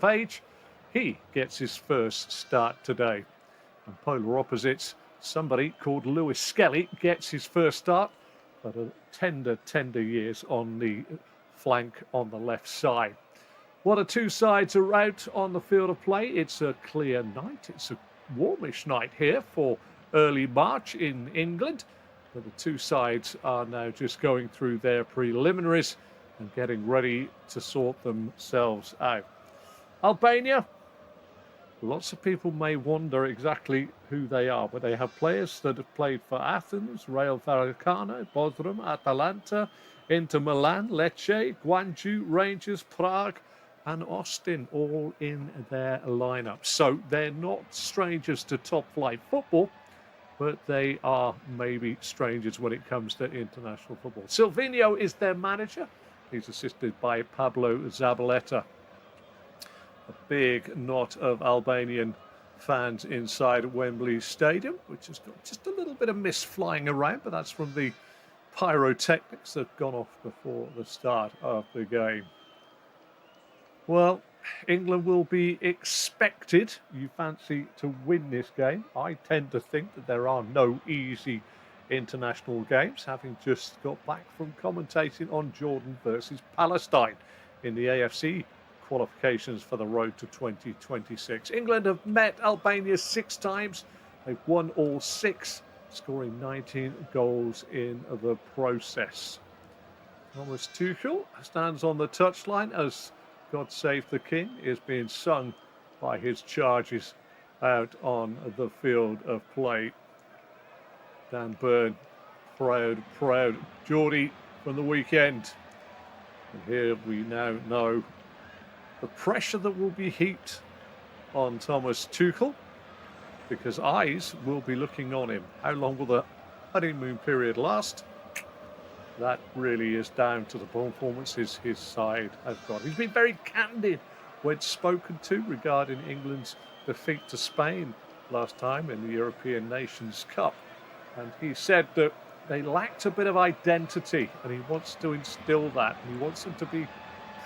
age, he gets his first start today. And polar opposites, somebody called Lewis-Skelly gets his first start, but a tender years on the flank on the left side. Well, the two sides are out on the field of play. It's a clear night. It's a warmish night here for early March in England. But the two sides are now just going through their preliminaries and getting ready to sort themselves out. Albania, lots of people may wonder exactly who they are, but they have players that have played for Athens, Rail Vallecano, Bodrum, Atalanta, Inter Milan, Lecce, Gwangju, Rangers, Prague, and Austin, all in their lineup. So they're not strangers to top-flight football, but they are maybe strangers when it comes to international football. Silvino is their manager. He's assisted by Pablo Zabaleta. A big knot of Albanian fans inside Wembley Stadium, which has got just a little bit of mist flying around, but that's from the pyrotechnics that have gone off before the start of the game. Well, England will be expected, you fancy, to win this game. I tend to think that there are no easy international games, having just got back from commentating on Jordan versus Palestine in the AFC qualifications for the road to 2026. England have met Albania 6 times. They've won all 6, scoring 19 goals in the process. Thomas Tuchel stands on the touchline as God Save the King is being sung by his charges out on the field of play. Dan Burn, proud Geordie from the weekend. And here we now know the pressure that will be heaped on Thomas Tuchel, because eyes will be looking on him. How long will the honeymoon period last? That really is down to the performances his side has got. He's been very candid when spoken to regarding England's defeat to Spain last time in the European Nations Cup. And he said that they lacked a bit of identity, and he wants to instill that. And he wants them to be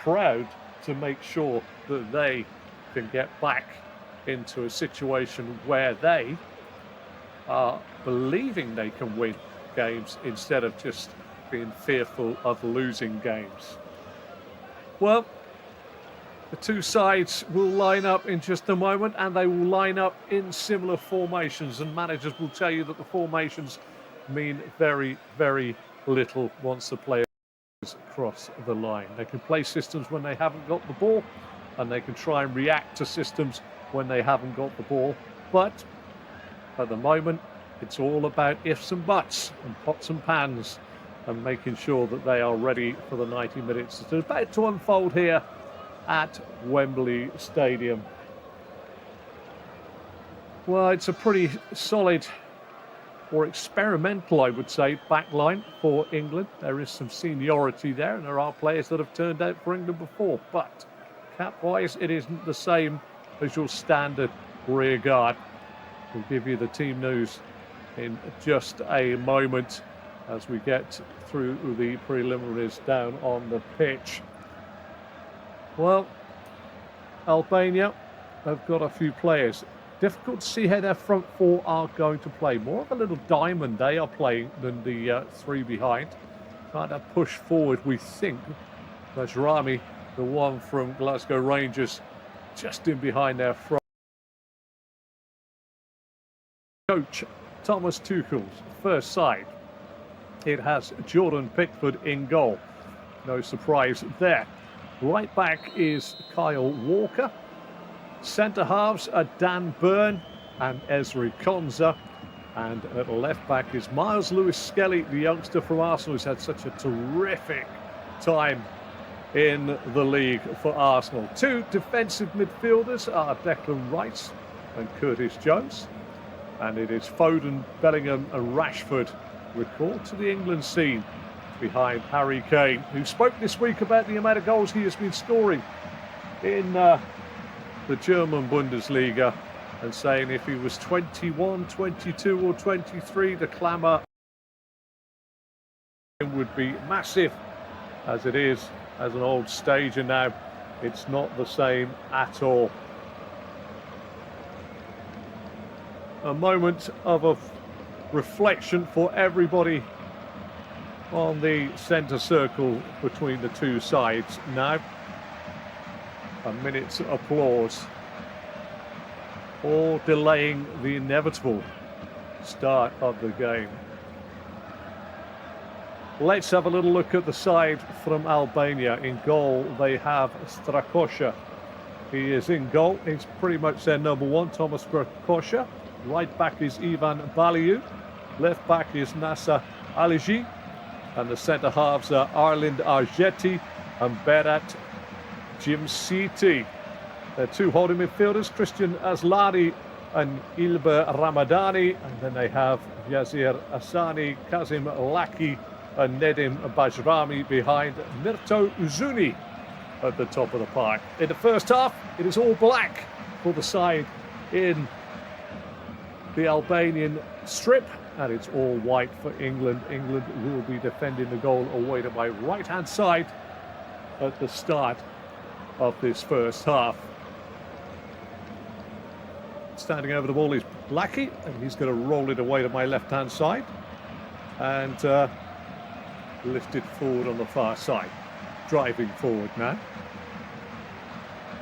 proud to make sure that they can get back into a situation where they are believing they can win games instead of just being fearful of losing games. Well, the two sides will line up in just a moment, and they will line up in similar formations, and managers will tell you that the formations mean very, very little once the players cross the line. They can play systems when they haven't got the ball, and they can try and react to systems when they haven't got the ball, but at the moment it's all about ifs and buts and pots and pans, and making sure that they are ready for the 90 minutes that are about to unfold here at Wembley Stadium. Well, it's a pretty solid, or experimental, I would say, backline for England. There is some seniority there, and there are players that have turned out for England before, but cap-wise, it isn't the same as your standard rear guard. We'll give you the team news in just a moment as we get through the preliminaries down on the pitch. Well, Albania have got a few players. Difficult to see how their front 4 are going to play. More of a little diamond they are playing than the 3 behind. Trying to push forward, we think. Rami, the one from Glasgow Rangers, just in behind their front. Coach Thomas Tuchel's first side. It has Jordan Pickford in goal. No surprise there. Right back is Kyle Walker. Centre halves are Dan Burn and Ezri Konsa. And at left back is Miles Lewis-Skelly, the youngster from Arsenal, who's had such a terrific time in the league for Arsenal. 2 defensive midfielders are Declan Rice and Curtis Jones. And it is Foden, Bellingham and Rashford recalled to the England scene behind Harry Kane, who spoke this week about the amount of goals he has been scoring in the German Bundesliga, and saying if he was 21, 22 or 23, the clamour would be massive, as it is as an old stager now It's not the same at all. A moment of reflection for everybody on the centre circle between the two sides now. A minute's applause, all delaying the inevitable start of the game. Let's have a little look at the side from Albania. In goal, they have Strakosha. He is in goal. He's pretty much their number one, Thomas Strakosha. Right back is Ivan Baliu. Left back is Nasa Aligi. And the centre halves are Arlind Argeti and Berat Jimsiti. Their two holding midfielders, Christian Aslani and Ilber Ramadani. And then they have Yazir Asani, Kazim Laki and Nedim Bajrami behind Mirto Uzuni at the top of the park. In the first half, it is all black for the side in the Albanian strip, and it's all white for England. England will be defending the goal away to my right-hand side at the start of this first half. Standing over the ball is Blackie, and he's going to roll it away to my left-hand side and lift it forward on the far side. Driving forward now.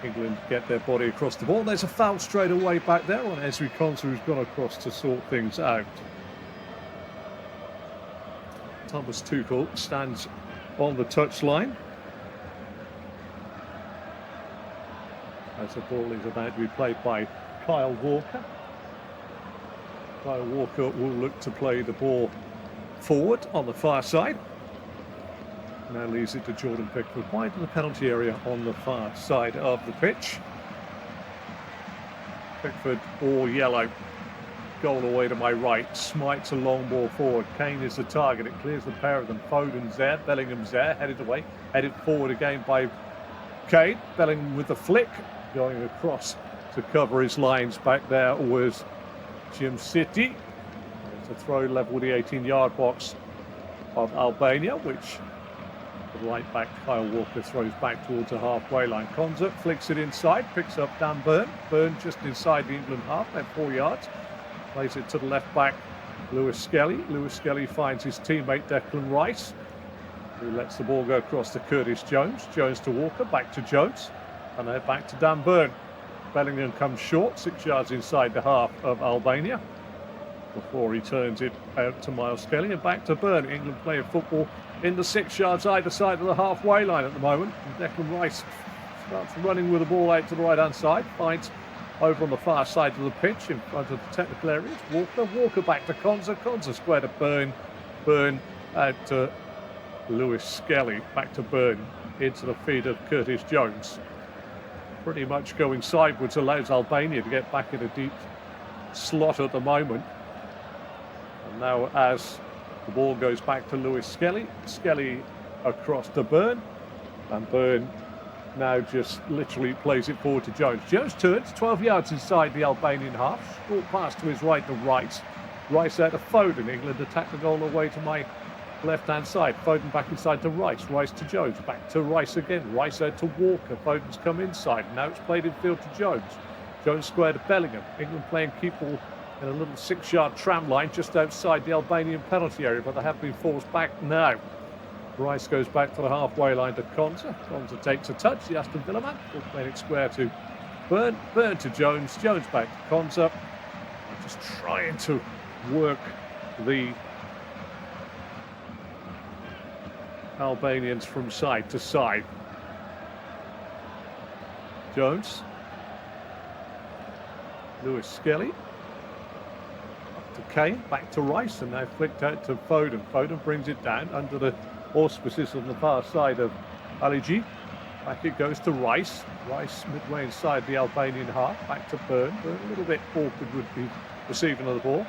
England get their body across the ball. There's a foul straight away back there on Ezri Konsa, who's gone across to sort things out. Thomas Tuchel stands on the touchline as the ball is about to be played by Kyle Walker. Kyle Walker will look to play the ball forward on the far side. Now leaves it to Jordan Pickford wide in the penalty area on the far side of the pitch. Pickford all yellow. Goal away to my right. Smites a long ball forward. Kane is the target. It clears the pair of them. Foden's there. Bellingham's there. Headed away. Headed forward again by Kane. Bellingham with the flick. Going across to cover his lines. Back there was Jim City. It's a throw level with the 18-yard box of Albania, which the right back Kyle Walker throws back towards the halfway line. Konsa flicks it inside, picks up Dan Burn. Burn just inside the England half, at 4 yards. Plays it to the left back, Lewis-Skelly. Lewis-Skelly finds his teammate Declan Rice, who lets the ball go across to Curtis Jones. Jones to Walker, back to Jones, and then back to Dan Burn. Bellingham comes short, 6 yards inside the half of Albania, before he turns it out to Miles Skelly and back to Burn. England playing football in the 6 yards either side of the halfway line at the moment. And Declan Rice starts running with the ball out to the right-hand side, finds over on the far side of the pitch in front of the technical areas. Walker back to Konsa. Konsa square to Burn. Burn out to Lewis-Skelly. Back to Burn into the feet of Curtis Jones. Pretty much going sideways allows Albania to get back in a deep slot at the moment. And now as the ball goes back to Lewis-Skelly. Skelly across to Burn. And Burn now just literally plays it forward to Jones. Jones turns 12 yards inside the Albanian half. Short pass to his right to Rice. Rice out to Foden. England attack the goal away to my left-hand side. Foden back inside to Rice. Rice to Jones. Back to Rice again. Rice out to Walker. Foden's come inside. Now it's played in field to Jones. Jones square to Bellingham. England playing keep ball in a little 6-yard tram line just outside the Albanian penalty area, but they have been forced back now. Rice goes back to the halfway line to Konsa. Konsa takes a touch, the Aston Villa man. Playing it square to Burn. Burn to Jones. Jones back to Konsa. Just trying to work the Albanians from side to side. Jones. Lewis-Skelly. To Kane, back to Rice, and now flicked out to Foden. Foden brings it down under the auspices on the far side of Aligi. Back it goes to Rice. Rice midway inside the Albanian half. Back to Burn. Burn a little bit awkward with the receiving of the ball.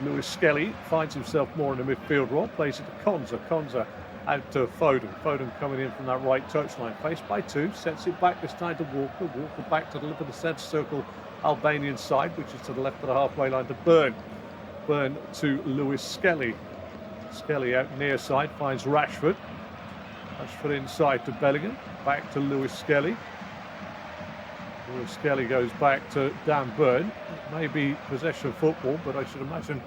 Lewis-Skelly finds himself more in the midfield role. Plays it to Konsa. Konsa out to Foden. Foden coming in from that right touchline. Faced by two. Sets it back this time to Walker. Walker back to the lip of the centre circle Albanian side, which is to the left of the halfway line to Burn. Burn to Lewis-Skelly. Skelly out near side finds Rashford. Rashford inside to Bellingham. Back to Lewis-Skelly. Lewis-Skelly goes back to Dan Burn. Maybe possession football, but I should imagine,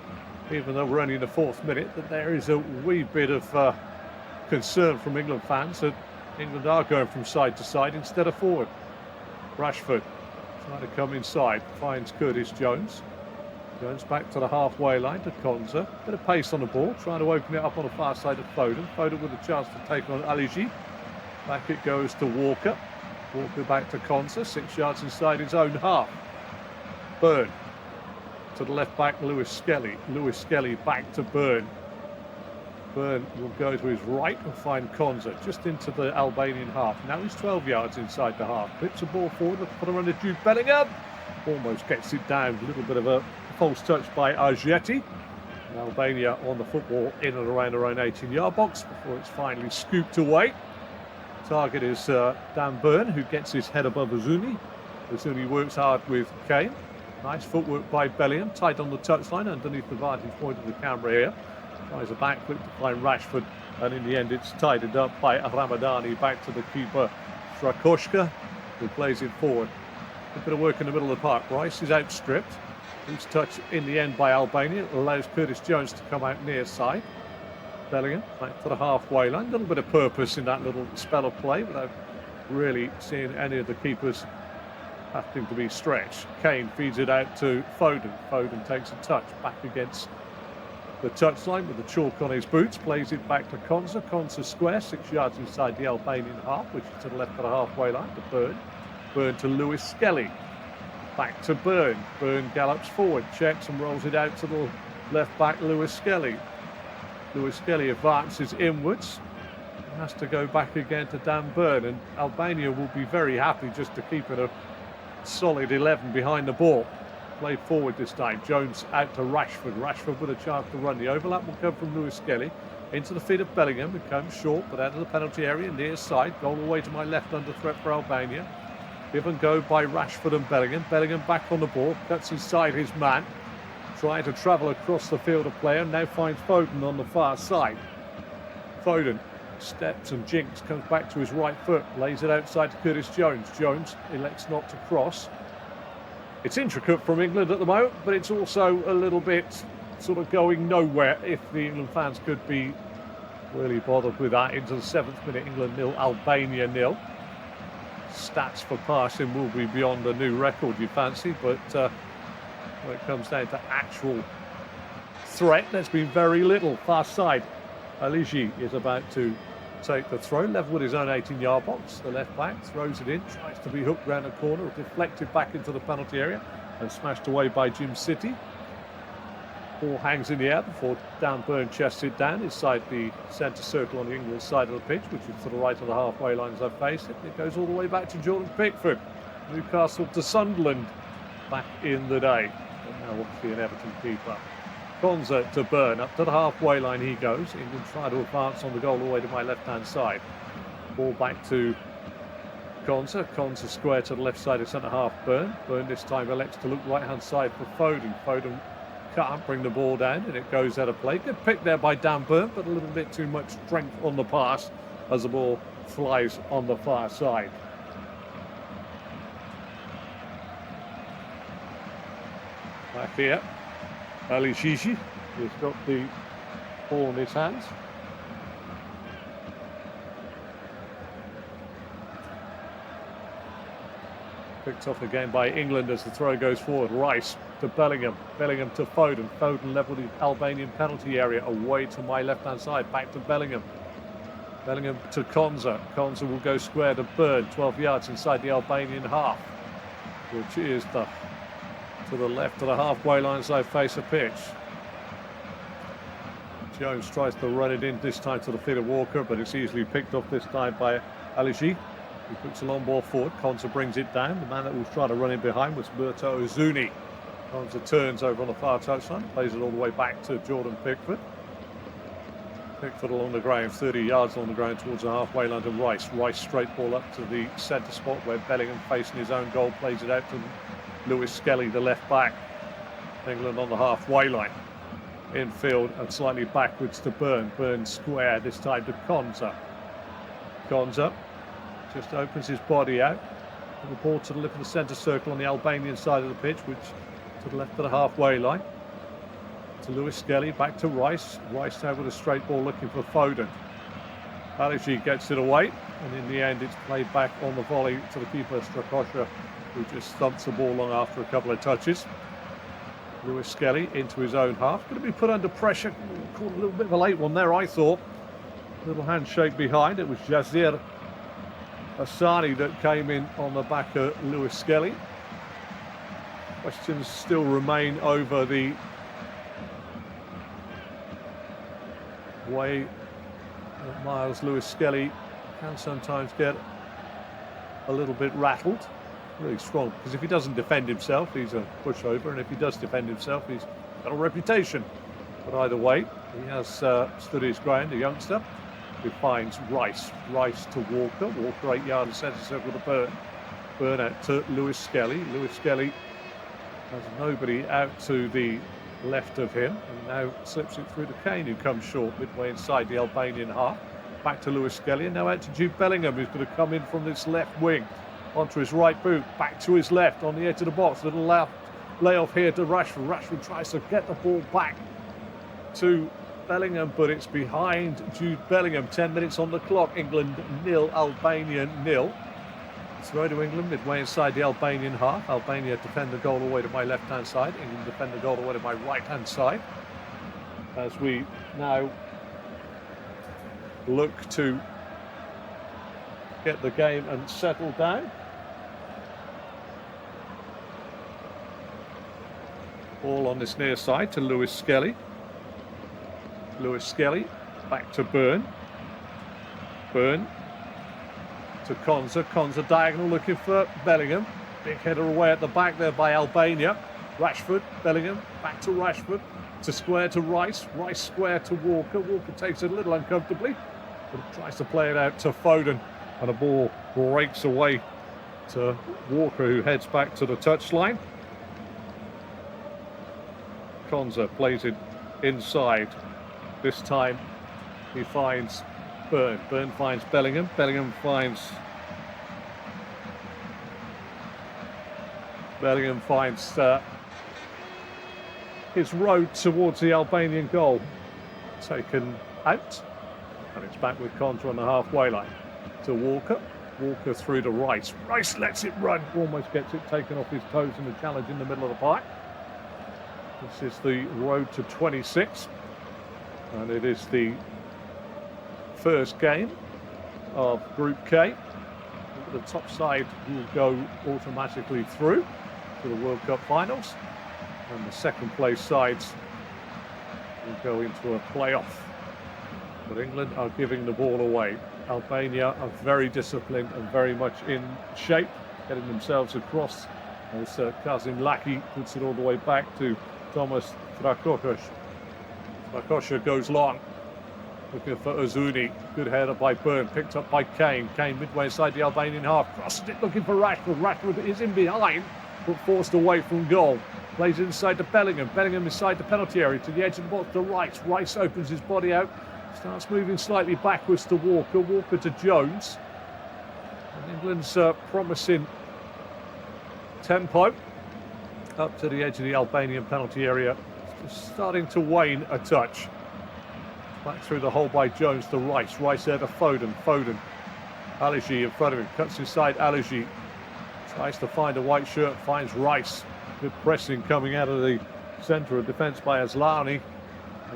even though we're only in the 4th minute, that there is a wee bit of concern from England fans that England are going from side to side instead of forward. Rashford trying to come inside, finds Curtis Jones. Jones back to the halfway line to Konza. Bit of pace on the ball, trying to open it up on the far side of Foden. Foden with a chance to take on Aligi. Back it goes to Walker. Walker back to Konza, 6 yards inside his own half. Burn to the left back, Lewis-Skelly. Lewis-Skelly back to Burn. Burn will go to his right and find Konza just into the Albanian half. Now he's 12 yards inside the half. Pips the ball forward, put him under Jude Bellingham. Almost gets it down. A little bit of a false touch by Argeti. Albania on the football in and around their own 18-yard box before it's finally scooped away. Target is Dan Burn, who gets his head above Azuni. Azuni works hard with Kane. Nice footwork by Bellingham, tight on the touchline underneath the vantage point of the camera here. Tries a backflip to find Rashford, and in the end it's tidied up by Ramadani. Back to the keeper, Strakoshka, who plays it forward. A bit of work in the middle of the park. Rice is outstripped. Loose touch in the end by Albania. It allows Curtis Jones to come out near side. Bellingham back to the halfway line. A little bit of purpose in that little spell of play without really seeing any of the keepers having to be stretched. Kane feeds it out to Foden. Foden takes a touch back against the touchline with the chalk on his boots. Plays it back to Konza. Konza square, 6 yards inside the Albanian half, which is to the left of the halfway line to Burn. Burn to Lewis-Skelly. Back to Burn. Burn gallops forward, checks and rolls it out to the left back, Lewis-Skelly. Lewis-Skelly advances inwards. He has to go back again to Dan Burn, and Albania will be very happy just to keep it a solid 11 behind the ball. Played forward this time. Jones out to Rashford. Rashford with a chance to run. The overlap will come from Lewis-Skelly into the feet of Bellingham. It comes short, but out of the penalty area, near side. Goal away to my left under threat for Albania. Give and go by Rashford and Bellingham. Bellingham back on the ball, cuts inside his man. Trying to travel across the field of play, and now finds Foden on the far side. Foden steps and jinks, comes back to his right foot, lays it outside to Curtis Jones. Jones elects not to cross. It's intricate from England at the moment, but it's also a little bit sort of going nowhere. If the England fans could be really bothered with that. Into the 7th minute, England 0, Albania 0. Stats for passing will be beyond the new record you fancy, but when it comes down to actual threat, there's been very little. Far side, Aligi is about to take the throw, level with his own 18-yard box. The left back throws it in, tries to be hooked round the corner, deflected back into the penalty area and smashed away by Jim City. Ball hangs in the air before Dan Burn chests it down inside the centre circle on the England side of the pitch, which is to the right of the halfway line as I face it. It goes all the way back to Jordan Pickford. Newcastle to Sunderland back in the day. And now obviously an Everton keeper. Konza to Burn, up to the halfway line he goes. England try to advance on the goal all the way to my left-hand side. Ball back to Konza. Konza square to the left side of centre-half Burn. Burn this time elects to look right-hand side for Foden. Foden can't bring the ball down and it goes out of play. Good pick there by Dan Burn, but a little bit too much strength on the pass as the ball flies on the far side. Back here, Ali Shishi has got the ball in his hands. Picked off again by England as the throw goes forward. Rice to Bellingham. Bellingham to Foden. Foden level the Albanian penalty area away to my left-hand side. Back to Bellingham. Bellingham to Konza. Konza will go square to Burn. 12 yards inside the Albanian half, which is to the left of the halfway line as I face a pitch. Jones tries to run it in this time to the feet of Walker, but it's easily picked off this time by Aligi. He puts a long ball forward. Konza brings it down. The man that was trying to run in behind was Murto Ozuni. Konza turns over on the far touchline, plays it all the way back to Jordan Pickford. Pickford along the ground, 30 yards on the ground towards the halfway line to Rice. Rice straight ball up to the centre spot where Bellingham, facing his own goal, plays it out to Lewis-Skelly, the left back. England on the halfway line. Infield and slightly backwards to Burn. Burn square, this time to Konza. Konza just opens his body out, The ball to the left of the centre circle on the Albanian side of the pitch, which to the left of the halfway line. To Lewis-Skelly, back to Rice. Rice now with a straight ball looking for Foden. Aligi gets it away, and in the end it's played back on the volley to the keeper, Strakosha, who just thumps the ball long after a couple of touches. Lewis-Skelly into his own half. Going to be put under pressure. Caught a little bit of a late one there, I thought. Little handshake behind. It was Jazir Asani that came in on the back of Lewis-Skelly. Questions still remain over the way that Miles Lewis-Skelly can sometimes get a little bit rattled. Really strong, because if he doesn't defend himself, he's a pushover, and if he does defend himself, he's got a reputation. But either way, he has stood his ground, the youngster, who finds Rice. Rice to Walker. Walker 8 yards centre circle to Burn. Burn out to Lewis-Skelly. Lewis-Skelly has nobody out to the left of him, and now slips it through to Kane, who comes short midway inside the Albanian half. Back to Lewis-Skelly, and now out to Jude Bellingham, who's going to come in from this left wing. Onto his right boot, back to his left on the edge of the box. Little layoff here to Rashford. Rashford tries to get the ball back to Bellingham, but it's behind Jude Bellingham. 10 minutes on the clock. England 0, Albania 0. Throw to England midway inside the Albanian half. Albania defend the goal away to my left-hand side. England defend the goal away to my right-hand side. As we now look to get the game and settle down. Ball on this near side to Lewis-Skelly. Lewis-Skelly back to Burn. Burn to Konza. Konza diagonal looking for Bellingham. Big header away at the back there by Albania. Rashford, Bellingham, back to Rashford. To square to Rice. Rice square to Walker. Walker takes it a little uncomfortably, but tries to play it out to Foden. And the ball breaks away to Walker, who heads back to the touchline. Konza plays it inside. This time he finds Burn. Burn finds Bellingham. Bellingham finds his road towards the Albanian goal. Taken out. And it's back with Konza on the halfway line. To Walker. Walker through to Rice. Rice lets it run. Almost gets it taken off his toes in the challenge in the middle of the park. This is the road to 26, and it is the first game of Group K. The top side will go automatically through to the World Cup finals, and the second place sides will go into a playoff. But England are giving the ball away. Albania are very disciplined and very much in shape, getting themselves across as Kazim Laki puts it all the way back to Thomas Strakosha. Strakosha goes long, looking for Ozuni. Good header by Burn, picked up by Kane. Kane midway inside the Albanian half, crosses it looking for Rashford. Rashford is in behind, but forced away from goal. Plays it inside to Bellingham. Bellingham inside the penalty area to the edge of the box to Rice. Rice opens his body out, starts moving slightly backwards to Walker. Walker to Jones. And England's promising tempo up to the edge of the Albanian penalty area. It's just starting to wane a touch. Back through the hole by Jones to Rice. Rice there to Foden. Foden. Aligi in front of him. Cuts inside Aligi. Tries to find a white shirt. Finds Rice. Good pressing coming out of the centre of defence by Aslani.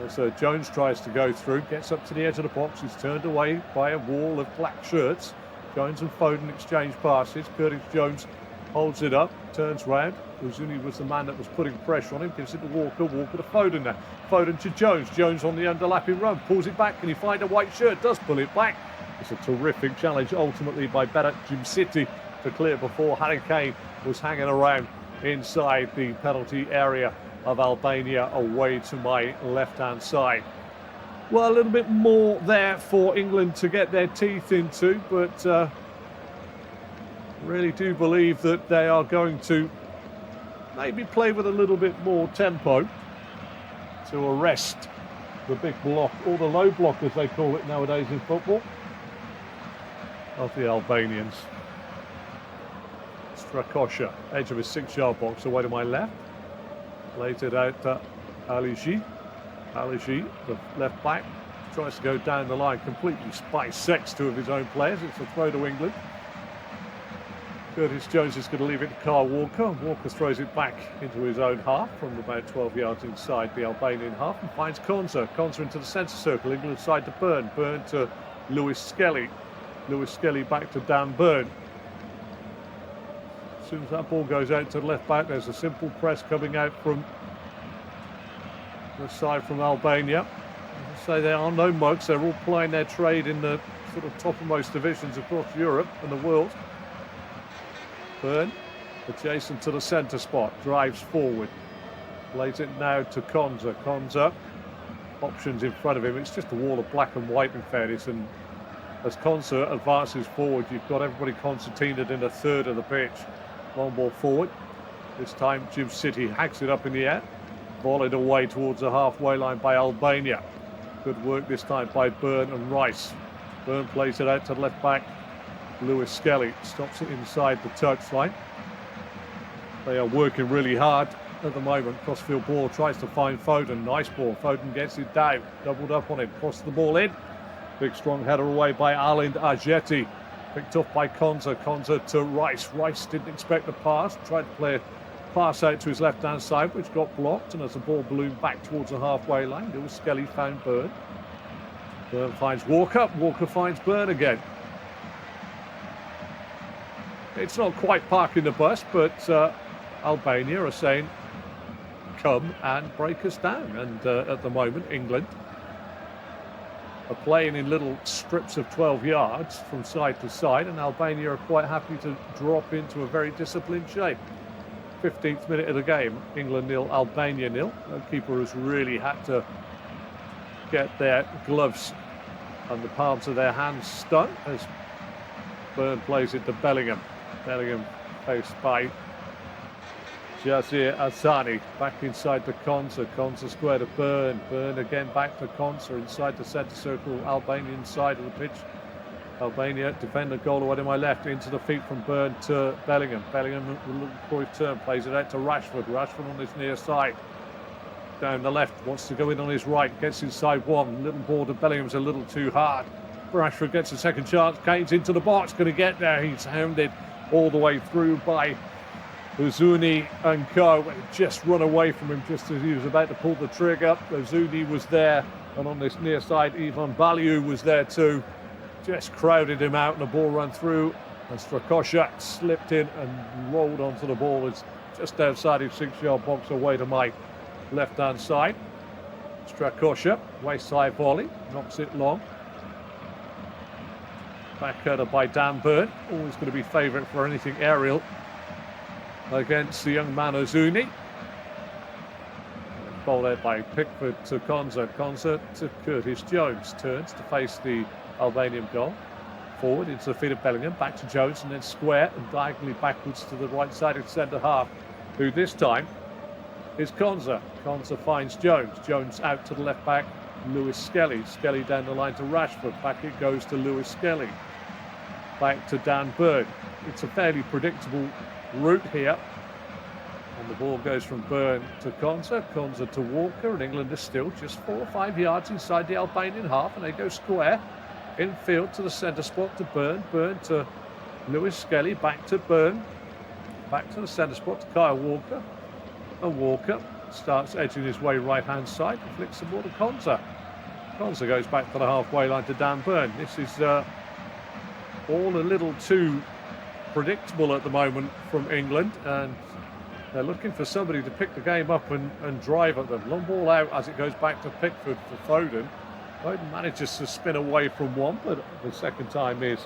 As Jones tries to go through. Gets up to the edge of the box. He's turned away by a wall of black shirts. Jones and Foden exchange passes. Curtis Jones holds it up. Turns round. Uzuni was the man that was putting pressure on him. Gives it to Walker. Walker to Foden now. Foden to Jones. Jones on the underlapping run. Pulls it back. Can he find a white shirt? Does pull it back. It's a terrific challenge ultimately by Berat Jimsiti to clear before Harry Kane was hanging around inside the penalty area of Albania away to my left-hand side. Well, a little bit more there for England to get their teeth into, but really do believe that they are going to maybe play with a little bit more tempo to arrest the big block, or the low block as they call it nowadays in football, of the Albanians. Strakosha, edge of his 6-yard box, away to my left. Lays it out to Aligi. Aligi, the left back, tries to go down the line, completely bisects two of his own players. It's a throw to England. Curtis Jones is going to leave it to Kyle Walker. Walker throws it back into his own half from about 12 yards inside the Albanian half and finds Konza. Konza into the centre circle. England side to Byrne. Byrne to Lewis-Skelly. Lewis-Skelly back to Dan Byrne. As soon as that ball goes out to the left back, there's a simple press coming out from the side from Albania. As I say, there are no mugs. They're all plying their trade in the sort of toppermost divisions across Europe and the world. Byrne, adjacent to the centre spot, drives forward. Plays it now to Konza. Konza, options in front of him. It's just a wall of black and white in fairness. And as Konza advances forward, you've got everybody concertinaed in a third of the pitch. Long ball forward. This time, Jim City hacks it up in the air. Volleyed away towards the halfway line by Albania. Good work this time by Byrne and Rice. Byrne plays it out to the left back. Lewis-Skelly stops it inside the touchline. They are working really hard at the moment. Crossfield ball tries to find Foden. Nice ball. Foden gets it down. Doubled up on it. Crosses the ball in. Big strong header away by Alind Ajeti. Picked up by Konza. Konza to Rice. Rice didn't expect the pass. Tried to play a pass out to his left-hand side, which got blocked. And as the ball ballooned back towards the halfway line, Lewis-Skelly found Byrne. Byrne finds Walker. Walker finds Byrne again. It's not quite parking the bus, but Albania are saying, come and break us down. And at the moment, England are playing in little strips of 12 yards from side to side, and Albania are quite happy to drop into a very disciplined shape. 15th minute of the game, England 0, Albania 0. The keeper has really had to get their gloves and the palms of their hands stunned as Byrne plays it to Bellingham. Bellingham faced by Jazir Asani. Back inside to Konza. Konza square to Byrne. Byrne again back to Konza inside the centre circle. Albanian side of the pitch. Albania defender goal away to my left. Into the feet from Byrne to Bellingham. Bellingham with a little Cruyff turn. Plays it out to Rashford. Rashford on his near side. Down the left. Wants to go in on his right. Gets inside one. Little ball to Bellingham's a little too hard. Rashford gets a second chance. Kane's into the box. Going to get there. He's hounded all the way through by Uzuni and Co. Just run away from him just as he was about to pull the trigger. Uzuni was there, and on this near side, Ivan Baliu was there too. Just crowded him out, and the ball ran through, and Strakosha slipped in and rolled onto the ball. It's just outside his 6-yard box away to my left-hand side. Strakosha, waist side volley, knocks it long. Back header by Dan Byrne, always going to be favourite for anything aerial against the young man Uzuni. Ball out by Pickford to Konza. Konza to Curtis Jones. Turns to face the Albanian goal. Forward into the feet of Bellingham. Back to Jones and then square and diagonally backwards to the right side of centre half, who this time is Konza. Konza finds Jones. Jones out to the left back. Lewis-Skelly. Skelly down the line to Rashford. Back it goes to Lewis-Skelly. Back to Dan Byrne. It's a fairly predictable route here. And the ball goes from Byrne to Konza. Konza to Walker. And England is still just 4 or 5 yards inside the Albanian half. And they go square. Infield to the centre spot to Byrne. Byrne to Lewis-Skelly. Back to Byrne. Back to the centre spot to Kyle Walker. And Walker starts edging his way right-hand side and flicks the ball to Konza. Konza goes back to the halfway line to Dan Byrne. This is all a little too predictable at the moment from England, and they're looking for somebody to pick the game up and drive at them. Long ball out as it goes back to Pickford for Foden. Foden manages to spin away from one, but the second time is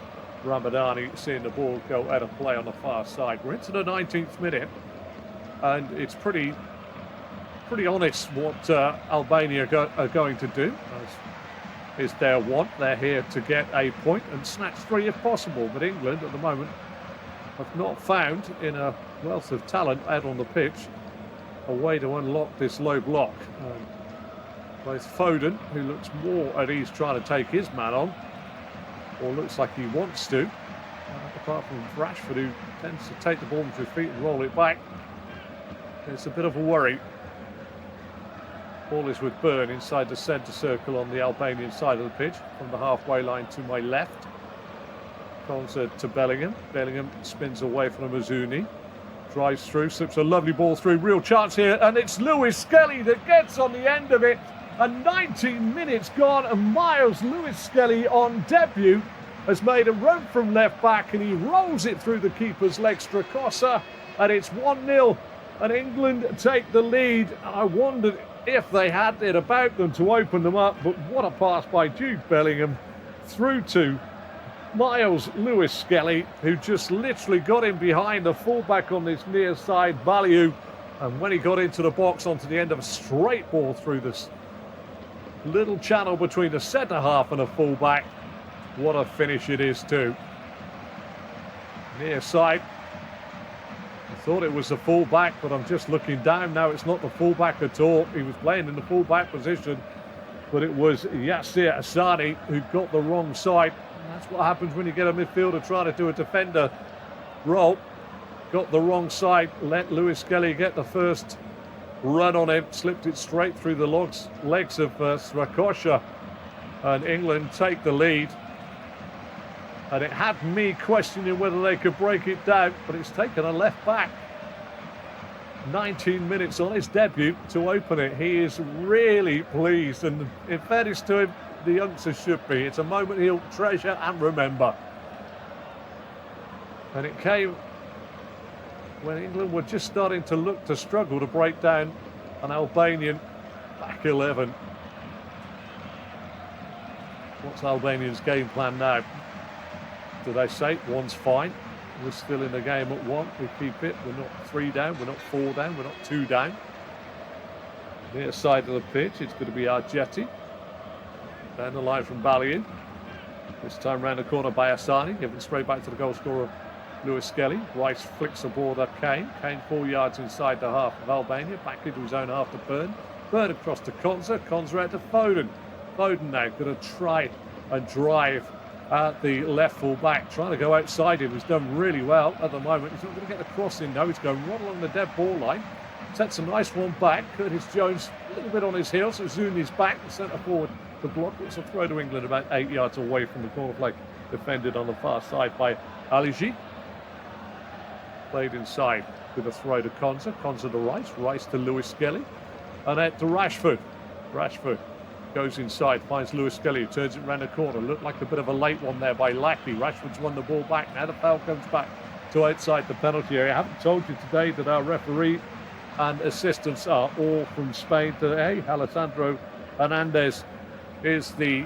Ramadani seeing the ball go out of play on the far side. We're into the 19th minute, and it's pretty honest what Albania are going to do. As is their want. They're here to get a point and snatch 3 if possible. But England at the moment have not found, in a wealth of talent out on the pitch, a way to unlock this low block. Both Foden, who looks more at ease trying to take his man on, or looks like he wants to, apart from Rashford, who tends to take the ball with his feet and roll it back. It's a bit of a worry. Ball is with Byrne inside the centre circle on the Albanian side of the pitch, from the halfway line to my left. Concert to Bellingham. Bellingham spins away from Azuni. Drives through, slips a lovely ball through. Real chance here, and it's Lewis-Skelly that gets on the end of it. And 19 minutes gone, and Miles Lewis-Skelly on debut has made a run from left back, and he rolls it through the keeper's leg, Strakosa, and it's 1-0, and England take the lead. I wondered if they had it about them to open them up, but what a pass by Jude Bellingham through to Miles Lewis-Skelly, who just literally got in behind the fullback on this near side, Value, and when he got into the box onto the end of a straight ball through this little channel between the centre half and the fullback, what a finish it is too. Near side. I thought it was the fullback, but I'm just looking down now. It's not the fullback at all. He was playing in the fullback position, but it was Yassir Asani who got the wrong side. And that's what happens when you get a midfielder trying to do a defender role. Got the wrong side. Let Lewis-Skelly get the first run on him. Slipped it straight through the legs of Strakosha. And England take the lead. And it had me questioning whether they could break it down, but it's taken a left back 19 minutes on his debut to open it. He is really pleased, and in fairness to him, the youngster should be. It's a moment he'll treasure and remember. And it came when England were just starting to look to struggle to break down an Albanian back 11. What's Albania's game plan now? Do they say one's fine? We're still in the game at 1. We keep it. We're not 3 down. We're not 4 down. We're not 2 down. Near side of the pitch, it's going to be Argeti. Down the line from Ballion. This time round the corner by Asani. Given straight back to the goal scorer, Lewis-Skelly. Rice flicks the ball at Kane. Kane 4 yards inside the half of Albania. Back into his own half to Byrne. Byrne across to Konza. Konza out to Foden. Foden now going to try and drive at the left full back, trying to go outside him. He's done really well at the moment. He's not going to get the cross in, though. He's going right along the dead ball line. Sets a nice one back. Curtis Jones a little bit on his heels. So Zuni's back, the centre forward to block. It's a throw to England about 8 yards away from the corner flag. Defended on the far side by Aligi. Played inside with a throw to Konza. Konza to Rice. Rice to Lewis-Skelly. And out to Rashford. Rashford goes inside, finds Lewis-Skelly, who turns it round the corner. Looked like a bit of a late one there by Lackey. Rashford's won the ball back. Now the foul comes back to outside the penalty area. I haven't told you today that our referee and assistants are all from Spain today. Alessandro Hernandez is the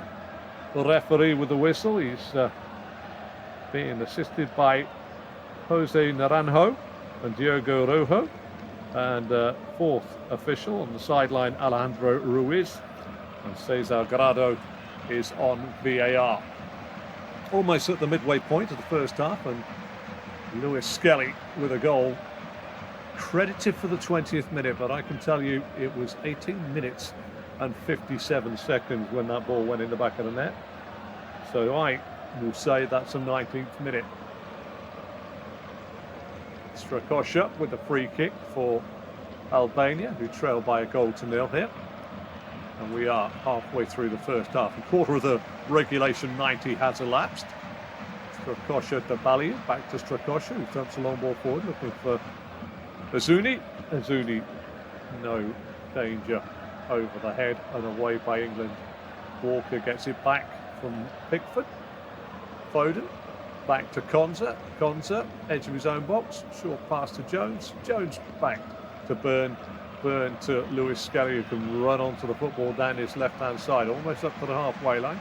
referee with the whistle. He's being assisted by Jose Naranjo and Diogo Rojo. And fourth official on the sideline, Alejandro Ruiz. And Cesar Grado is on VAR. Almost at the midway point of the first half, and Lewis-Skelly with a goal. Credited for the 20th minute, but I can tell you it was 18 minutes and 57 seconds when that ball went in the back of the net. So I will say that's a 19th minute. Strakosha with the free kick for Albania, who trail by 1-0 here. And we are halfway through the first half. A quarter of the regulation 90 has elapsed. Strakosha to Ballion, back to Strakosha, who dumps a long ball forward, looking for Azuni. Azuni, no danger over the head and away by England. Walker gets it back from Pickford. Foden, back to Konza. Konza, edge of his own box, short pass to Jones. Jones back to Byrne. Byrne to Lewis-Skelly, who can run onto the football down his left-hand side, almost up to the halfway line.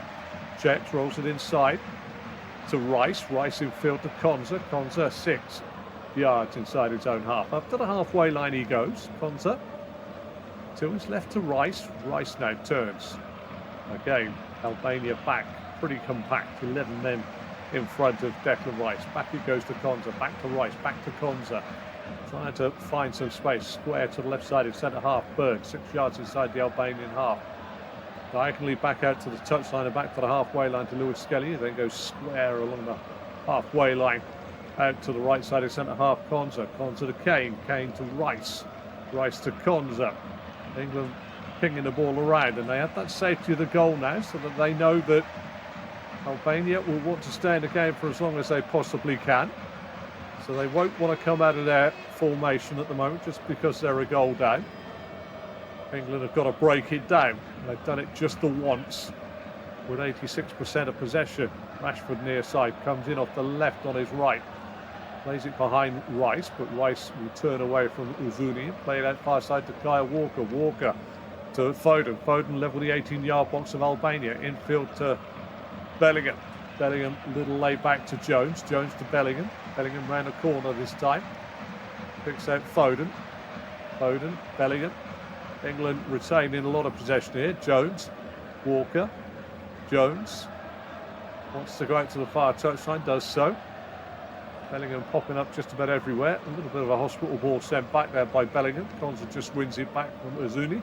Checks, rolls it inside to Rice. Rice in field to Konza. Konza 6 yards inside his own half. Up to the halfway line he goes. Konza to his left to Rice. Rice now turns. Again, Albania back, pretty compact. 11 men in front of Declan Rice. Back it goes to Konza. Back to Rice. Back to Konza. Trying to find some space. Square to the left side of centre half. Byrne 6 yards inside the Albanian half. Diagonally back out to the touchline and back to the halfway line to Lewis-Skelly. Then goes square along the halfway line Out to the right side of centre-half, Konza. Konza to Kane. Kane to Rice. Rice to Konza. England pinging the ball around, and they have that safety of the goal now, so that they know that Albania will want to stay in the game for as long as they possibly can. So they won't want to come out of their formation at the moment just because they're a goal down. England have got to break it down. They've done it just the once with 86% of possession. Rashford near side, comes in off the left on his right. Plays it behind Rice, but Rice will turn away from Uzuni and play it out far side to Kyle Walker. Walker to Foden. Foden level the 18-yard box of Albania. Infield to Bellingham. Bellingham a little lay back to Jones. Jones to Bellingham. Bellingham round the corner this time. Picks out Foden. Foden, Bellingham. England retaining a lot of possession here. Jones, Walker, Jones. Wants to go out to the far touchline, does so. Bellingham popping up just about everywhere. A little bit of a hospital ball sent back there by Bellingham. Konza just wins it back from Uzuni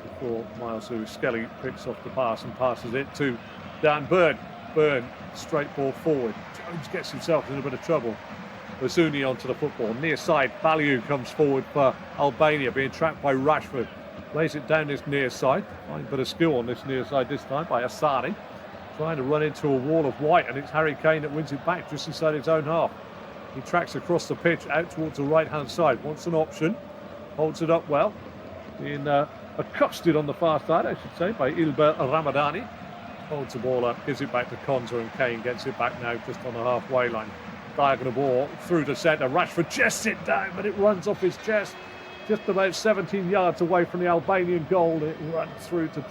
before Miles Lewis-Skelly picks off the pass and passes it to Dan Burn. Burn, straight ball forward. Jones gets himself in a bit of trouble. Uzuni onto the football. Near side, Baliu comes forward for Albania, being trapped by Rashford. Lays it down this near side. Fine bit of skill on this near side this time by Asani. Trying to run into a wall of white, and it's Harry Kane that wins it back just inside his own half. He tracks across the pitch out towards the right-hand side. Wants an option. Holds it up well. Being accosted on the far side, I should say, by Ilber Ramadani. Holds the ball up, gives it back to Konza, and Kane gets it back now just on the halfway line. Diagonal ball through to centre. Rashford chests it down, but it runs off his chest. Just about 17 yards away from the Albanian goal. It runs through to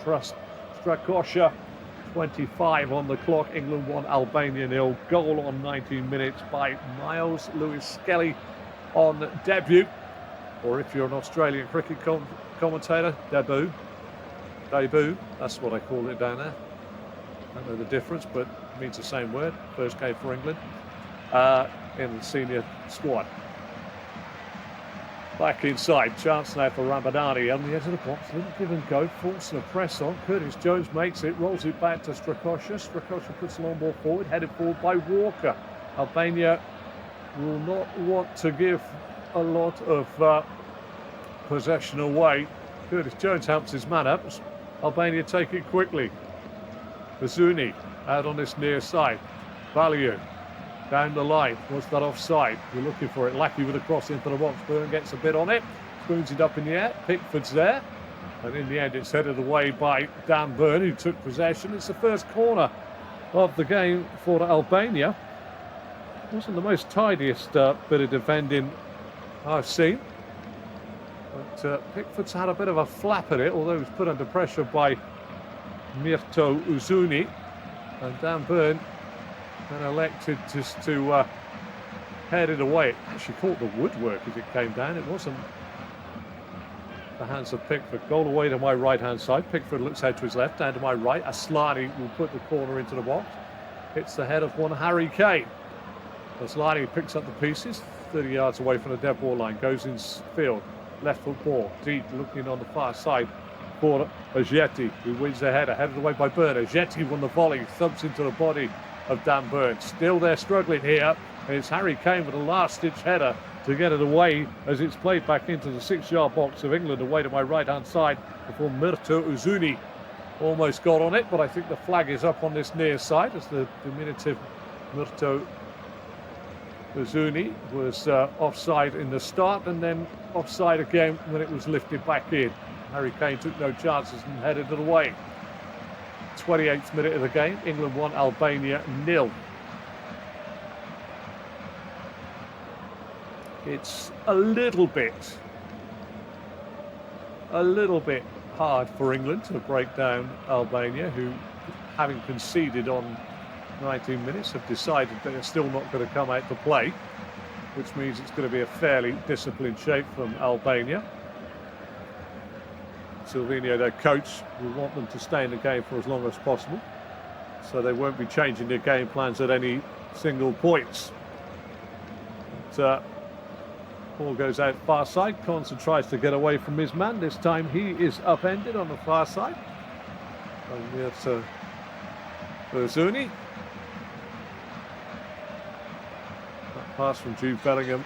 Strakosha. 25 on the clock. England 1, Albania 0. Goal on 19 minutes by Miles Lewis-Skelly on debut. Or if you're an Australian cricket commentator, debut. Debut, that's what I call it down there. I don't know the difference, but it means the same word. First game for England in the senior squad. Back inside, chance now for Ramadani on the edge of the box. Little give and go, forcing a press on. Curtis Jones makes it, rolls it back to Strakosha. Strakosha puts the long ball forward, headed forward by Walker. Albania will not want to give a lot of possession away. Curtis Jones helps his man up. Albania take it quickly. Uzuni out on this near side. Baliu down the line. Was that offside? We're looking for it. Lackey with a cross into the box. Burn gets a bit on it. Spoons it up in the air. Pickford's there. And in the end, it's headed away by Dan Burn, who took possession. It's the first corner of the game for Albania. Wasn't the most tidiest bit of defending I've seen. But Pickford's had a bit of a flap at it, although he was put under pressure by Mirto Uzuni. And Dan Burn then elected just to head it away. It actually caught the woodwork as it came down. It wasn't the hands of Pickford. Goal away to my right-hand side. Pickford looks out to his left, down to my right. Aslani will put the corner into the box. Hits the head of one Harry Kane. Aslani picks up the pieces, 30 yards away from the dead ball line. Goes in field. Left foot ball. Deep looking on the far side for Ajeti, who wins the header. Headed away by Burn. Ajeti won the volley. Thumps into the body of Dan Burn. Still there struggling here. And it's Harry Kane with a last-ditch header to get it away as it's played back into the 6-yard box of England, away to my right-hand side before Mirto Uzuni almost got on it. But I think the flag is up on this near side as the diminutive Mirto Uzuni was offside in the start and then offside again when it was lifted back in. Harry Kane took no chances and headed it away. 28th minute of the game. England 1, Albania 0. It's a little bit hard for England to break down Albania, who, having conceded on 19 minutes, have decided they're still not going to come out to play, which means it's going to be a fairly disciplined shape from Albania. Silvino, their coach, will want them to stay in the game for as long as possible, so they won't be changing their game plans at any single points. But, ball goes out far side. Konza tries to get away from his man. This time he is upended on the far side. And here's Uzuni. Pass from Jude Bellingham.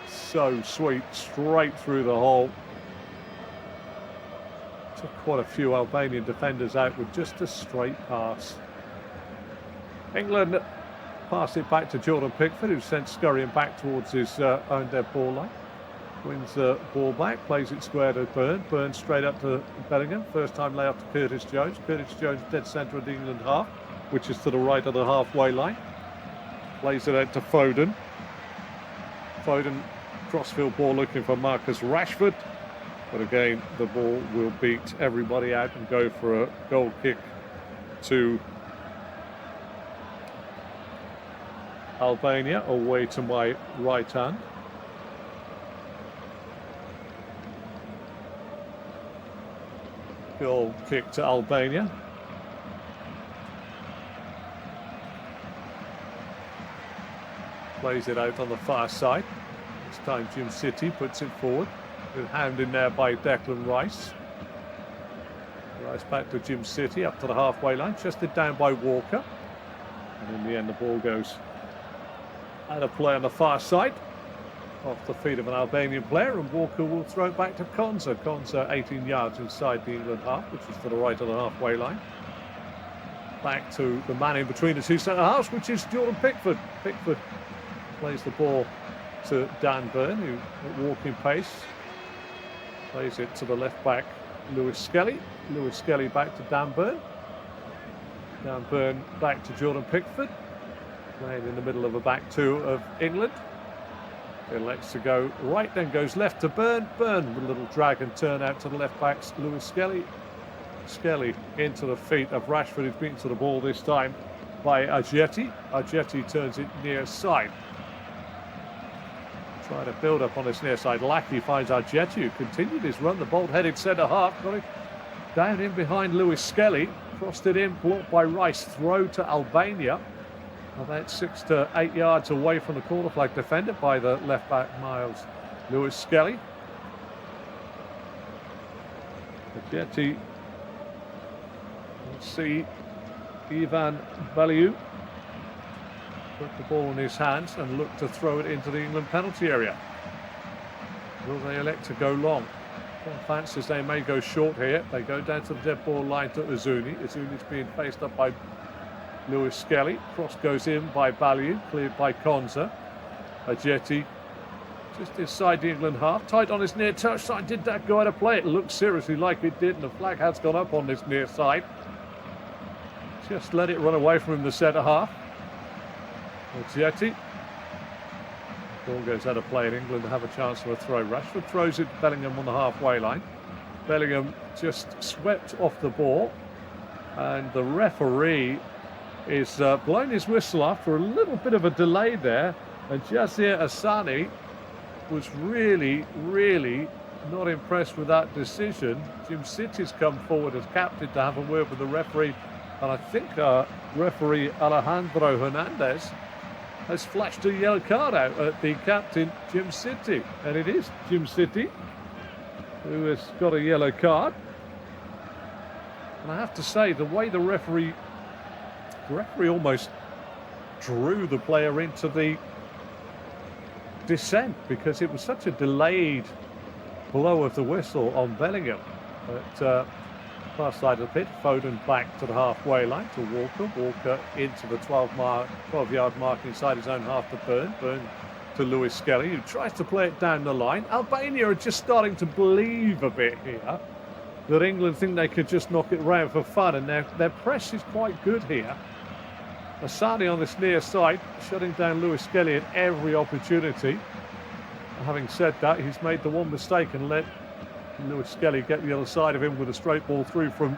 So sweet, straight through the hole. Took quite a few Albanian defenders out with just a straight pass. England pass it back to Jordan Pickford, who sent scurrying back towards his own dead ball line. Wins the ball back, plays it square to Burn. Burn straight up to Bellingham. First time lay up to Curtis Jones. Curtis Jones dead centre of the England half, which is to the right of the halfway line. Plays it out to Foden. Foden, crossfield ball looking for Marcus Rashford. But again, the ball will beat everybody out and go for a goal kick to Albania, away to my right hand. Goal kick to Albania. Plays it out on the far side. This time Jim City puts it forward. Good hand in there by Declan Rice. Rice back to Jim City, up to the halfway line, chested down by Walker. And in the end, the ball goes out of play on the far side, off the feet of an Albanian player, and Walker will throw it back to Konza. Konza 18 yards inside the England half, which is to the right of the halfway line. Back to the man in between the two centre halves, which is Jordan Pickford. Pickford plays the ball to Dan Burn, who at walking pace plays it to the left back, Lewis-Skelly. Lewis-Skelly back to Dan Burn. Dan Burn back to Jordan Pickford. Playing in the middle of a back two of England. Elects to go right, then goes left to Burn. Burn with a little drag and turn out to the left backs, Lewis-Skelly. Skelly into the feet of Rashford, who's beaten to the ball this time by Ajeti. Ajeti turns it near side. Trying to build up on this near side. Lackey finds Ajeti, who continued his run. The bold-headed centre half got it down in behind Lewis-Skelly. Crossed it in, blocked by Rice. Throw to Albania. About 6 to 8 yards away from the corner flag, defended by the left back Miles Lewis-Skelly. Ajeti. Let's see Ivan Baliu put the ball in his hands and look to throw it into the England penalty area. Will they elect to go long? One fancies they may go short here. They go down to the dead ball line to Uzuni. Uzuni's being faced up by Lewis-Skelly. Cross goes in by Baliu, cleared by Konza. Ajeti just inside the England half, tight on his near touch side. Did that go out of play? It looked seriously like it did, and the flag has gone up on this near side. Just let it run away from him, the centre half. Ajeti. Ball goes out of play, and England have a chance for a throw. Rashford throws it to Bellingham on the halfway line. Bellingham just swept off the ball, and the referee is blowing his whistle after a little bit of a delay there. And Jasir Asani was really not impressed with that decision. Jim City's come forward as captain to have a word with the referee, and I think referee Alejandro Hernandez has flashed a yellow card out at the captain, Jim City. And it is Jim City who has got a yellow card. And I have to say, the way the referee almost drew the player into the descent, because it was such a delayed blow of the whistle on Bellingham. But far side of the pitch, Foden back to the halfway line to Walker. Walker into the 12-yard mark inside his own half to Burn. Burn to Lewis-Skelly, who tries to play it down the line. Albania are just starting to believe a bit here that England think they could just knock it round for fun, and their press is quite good here. Asani on this near side, shutting down Lewis-Skelly at every opportunity. Having said that, he's made the one mistake and let Lewis-Skelly get the other side of him with a straight ball through from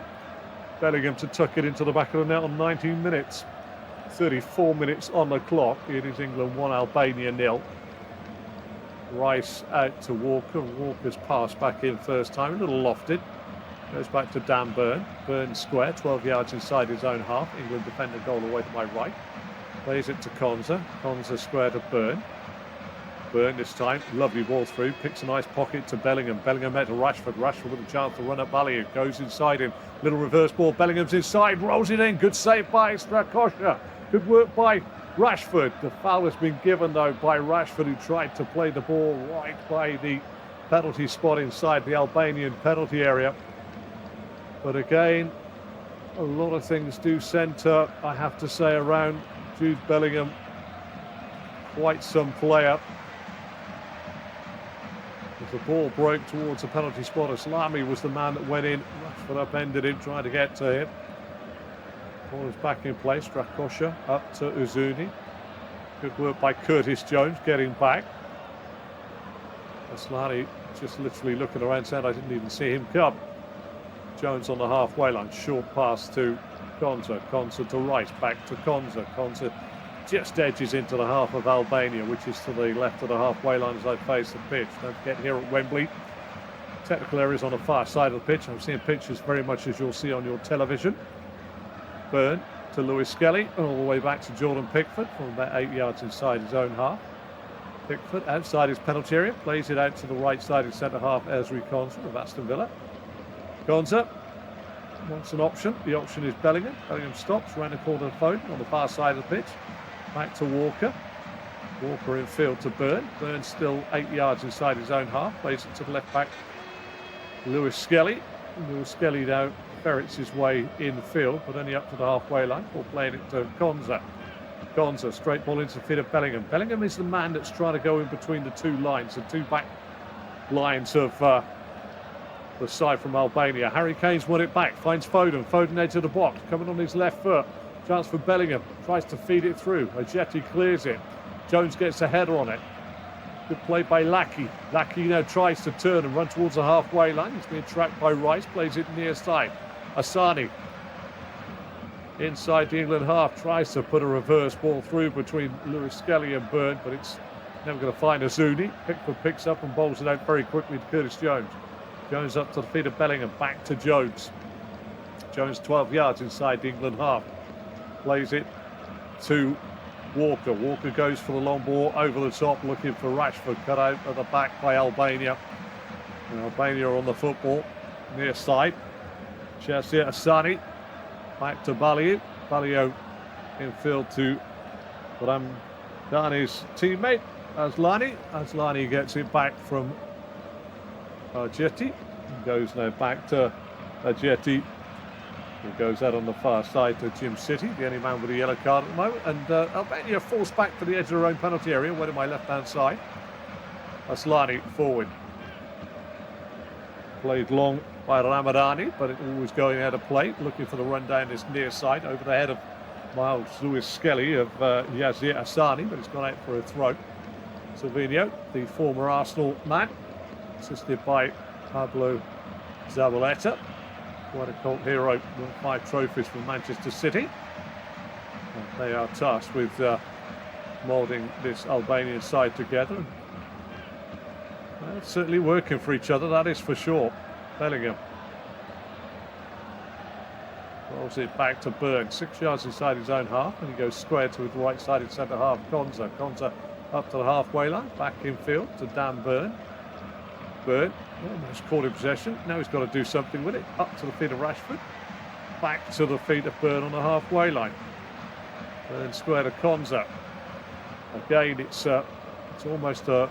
Bellingham to tuck it into the back of the net on 19 minutes. 34 minutes on the clock. It is England 1, Albania 0. Rice out to Walker. Walker's pass back in first time, a little lofted. Goes back to Dan Burn. Burn square, 12 yards inside his own half. England defend the goal away to my right. Plays it to Konza. Konza square to Burn. Burn this time, lovely ball through. Picks a nice pocket to Bellingham. Bellingham met to Rashford. Rashford with a chance to run at Baliu. Goes inside him. Little reverse ball. Bellingham's inside. Rolls it in. Good save by Strakosha. Good work by Rashford. The foul has been given, though, by Rashford, who tried to play the ball right by the penalty spot inside the Albanian penalty area. But again, a lot of things do centre, I have to say, around Jude Bellingham. Quite some player. As the ball broke towards the penalty spot, Aslami was the man that went in. Rashford upended him, trying to get to him. Ball is back in place. Strakosha up to Uzuni. Good work by Curtis Jones getting back. Aslani just literally looking around, saying I didn't even see him come. Jones on the halfway line. Short pass to Konza. Konza to Rice. Back to Konza. Konza just edges into the half of Albania, which is to the left of the halfway line as I face the pitch. Don't forget, here at Wembley, technical areas on the far side of the pitch. I'm seeing pictures very much as you'll see on your television. Byrne to Lewis-Skelly, all the way back to Jordan Pickford from about 8 yards inside his own half. Pickford outside his penalty area, plays it out to the right side of centre half, Ezri Konza of Aston Villa. Konza wants an option. The option is Bellingham. Bellingham stops, round the corner of Foden on the far side of the pitch. Back to Walker. Walker in field to Byrne. Byrne still 8 yards inside his own half, plays it to the left back. Lewis-Skelly. Lewis-Skelly now ferrets his way in the field, but only up to the halfway line, or playing it to Konza. Konza, straight ball into the feet of Bellingham. Bellingham is the man that's trying to go in between the two lines, the two back lines of the side from Albania. Harry Kane's won it back, finds Foden. Foden edge of the box, coming on his left foot. Chance for Bellingham, tries to feed it through. Ajeti clears it. Jones gets a header on it. Good play by Lackey. Lackey now tries to turn and run towards the halfway line. He's being tracked by Rice, plays it near side. Asani inside the England half, tries to put a reverse ball through between Lewis-Skelly and Byrne, but it's never going to find Azuni. Pickford picks up and bowls it out very quickly to Curtis Jones. Jones up to the feet of Bellingham, back to Jones. Jones 12 yards inside the England half. Plays it to Walker. Walker goes for the long ball over the top, looking for Rashford, cut out at the back by Albania. And Albania on the football, near side. Chelsea Asani, back to Balio. Balio infield to Ramdani's teammate, Aslani. Aslani gets it back from Ajeti. Goes now back to Ajeti. He goes out on the far side to Jim City, the only man with a yellow card at the moment. And Albania forced back to the edge of their own penalty area, went on my left-hand side. Aslani forward. Played long by Ramadani, but it always going out of play, looking for the run down this near side over the head of Miles Lewis-Skelly of Yazir Asani, but it's gone out for a throw. Silvino, the former Arsenal man, assisted by Pablo Zabaleta, quite a cult hero, won 5 trophies from Manchester City. And they are tasked with moulding this Albanian side together. Well, it's certainly working for each other, that is for sure. Bellingham rolls it back to Byrne, 6 yards inside his own half, and he goes square to his right-sided centre half. Konza up to the halfway line, back in field to Dan Byrne. Byrne almost caught in possession. Now he's got to do something with it. Up to the feet of Rashford, back to the feet of Byrne on the halfway line. Byrne square to Konza. Again, it's almost a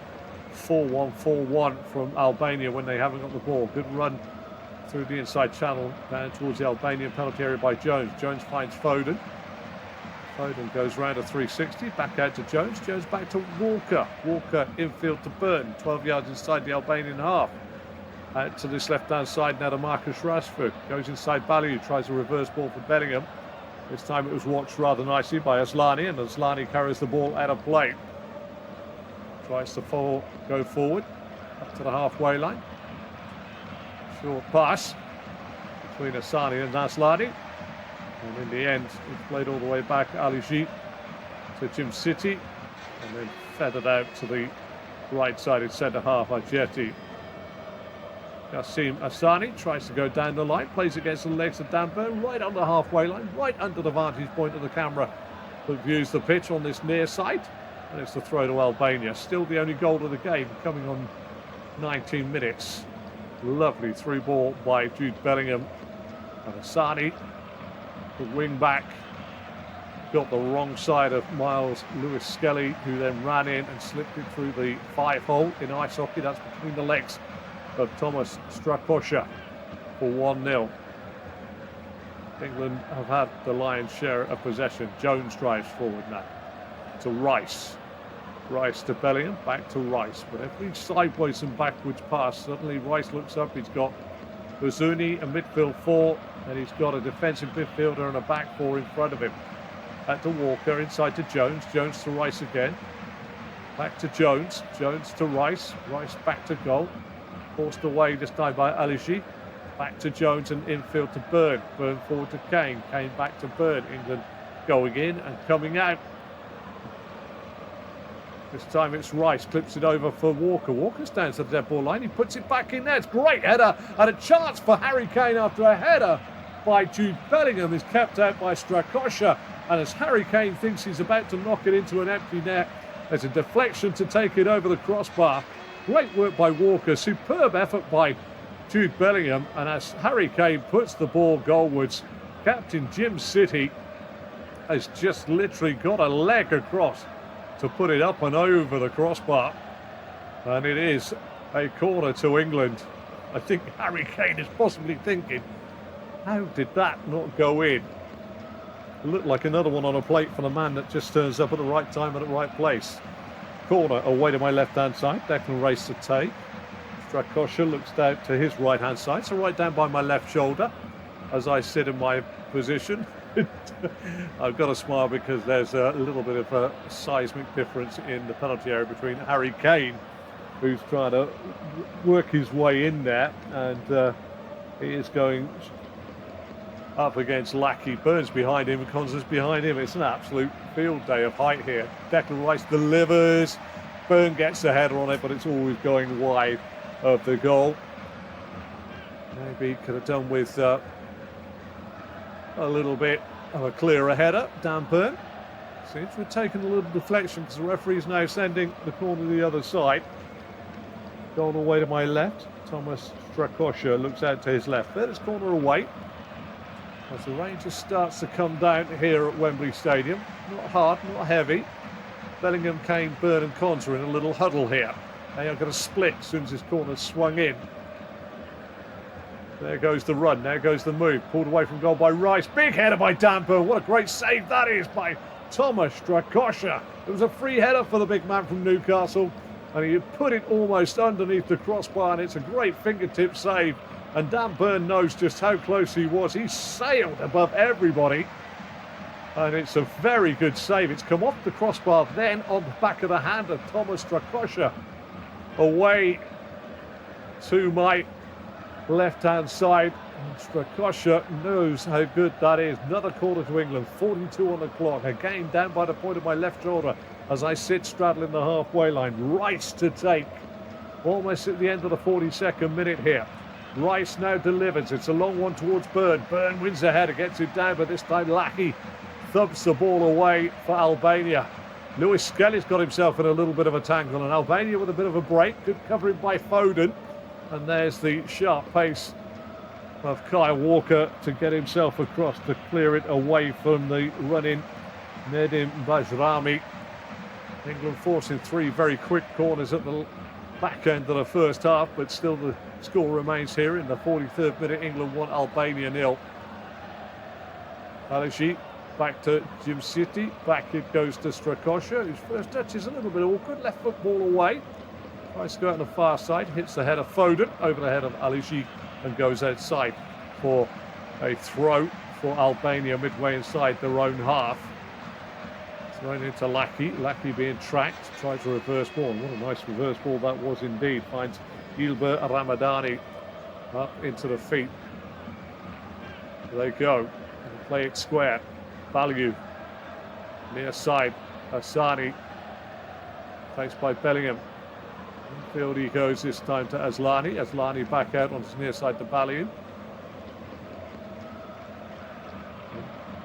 4-1-4-1 from Albania when they haven't got the ball. Good run through the inside channel down towards the Albanian penalty area by Jones. Jones finds Foden. Foden goes round a 360, back out to Jones. Jones back to Walker. Walker infield to Byrne, 12 yards inside the Albanian half. Out to this left-hand side now to Marcus Rashford. Goes inside Balliu, tries a reverse ball for Bellingham. This time it was watched rather nicely by Aslani, and Aslani carries the ball out of play. Tries to go forward, up to the halfway line. Short pass between Asani and Aslani. And in the end, it's played all the way back, Aliji to Jim City, and then feathered out to the right-sided centre half, Ajeti. Kassim Asani tries to go down the line, plays against the legs of Dan Byrne, right on the halfway line, right under the vantage point of the camera that views the pitch on this near side. And it's the throw to Albania. Still the only goal of the game, coming on 19 minutes. Lovely through ball by Jude Bellingham. And Asani, the wing back, got the wrong side of Miles Lewis-Skelly, who then ran in and slipped it through the 5-hole. In ice hockey, that's between the legs of Thomas Strakosha for 1-0. England have had the lion's share of possession. Jones drives forward now to Rice. Rice to Bellingham, back to Rice. But every sideways and backwards pass, suddenly Rice looks up. He's got Bazuni, a midfield four, and he's got a defensive midfielder and a back four in front of him. Back to Walker, inside to Jones. Jones to Rice again. Back to Jones. Jones to Rice. Rice back to goal. Forced away this time by Aligi. Back to Jones and infield to Byrne. Byrne forward to Kane. Kane back to Byrne. England going in and coming out. This time it's Rice, clips it over for Walker. Walker stands at the dead ball line. He puts it back in there. It's great header and a chance for Harry Kane after a header by Jude Bellingham is kept out by Strakosha. And as Harry Kane thinks he's about to knock it into an empty net, there's a deflection to take it over the crossbar. Great work by Walker. Superb effort by Jude Bellingham. And as Harry Kane puts the ball goalwards, Captain Jim City has just literally got a leg across to put it up and over the crossbar. And it is a corner to England. I think Harry Kane is possibly thinking, how did that not go in? It looked like another one on a plate for the man that just turns up at the right time and at the right place. Corner away to my left-hand side. Declan Rice to take. Strakosha looks out to his right-hand side, so right down by my left shoulder as I sit in my position. I've got to smile because there's a little bit of a seismic difference in the penalty area between Harry Kane, who's trying to work his way in there, and he is going up against Lackey. Burns behind him, Constance behind him. It's an absolute field day of height here. Declan Rice delivers. Burn gets the header on it, but it's always going wide of the goal. Maybe could have done with a little bit of a clearer header. Dan Burn seems to have taken a little deflection because the referee is now sending the corner to the other side. Goal away to my left. Thomas Strakosha looks out to his left. There is corner away. As the rain just starts to come down here at Wembley Stadium. Not hard, not heavy. Bellingham, Kane, Byrne and Cons are in a little huddle here. They are going to split as soon as this corner's swung in. There goes the run, there goes the move. Pulled away from goal by Rice. Big header by Dan Byrne. What a great save that is by Thomas Strakosha. It was a free header for the big man from Newcastle. And he put it almost underneath the crossbar, and it's a great fingertip save. And Dan Byrne knows just how close he was. He sailed above everybody. And it's a very good save. It's come off the crossbar, then on the back of the hand of Thomas Strakosha. Away to my left-hand side. And Strakosha knows how good that is. Another corner to England, 42 on the clock. Again, down by the point of my left shoulder as I sit straddling the halfway line. Rice to take. Almost at the end of the 42nd minute here. Rice now delivers. It's a long one towards Byrne. Byrne wins the header, gets it down, but this time Lackey thumps the ball away for Albania. Lewis-Skelly's got himself in a little bit of a tangle, and Albania with a bit of a break. Good covering by Foden. And there's the sharp pace of Kyle Walker to get himself across to clear it away from the running Nedim Bajrami. England forcing three very quick corners at the back end of the first half, but still the score remains here in the 43rd minute. England 1, Albania 0. Aligi back to Jim City. Back it goes to Strakosha, whose first touch is a little bit awkward. Left foot ball away. Tries to go out on the far side. Hits the head of Foden over the head of Aligi and goes outside for a throw for Albania midway inside their own half. Thrown into Lackey. Lackey being tracked. Tries a reverse ball. What a nice reverse ball that was indeed. Finds Gilbert Ramadani up into the feet. There they go. Play it square. Value. Near side. Hassani. Faced by Bellingham. Infield he goes this time to Aslani. Aslani back out on his near side to Ballion.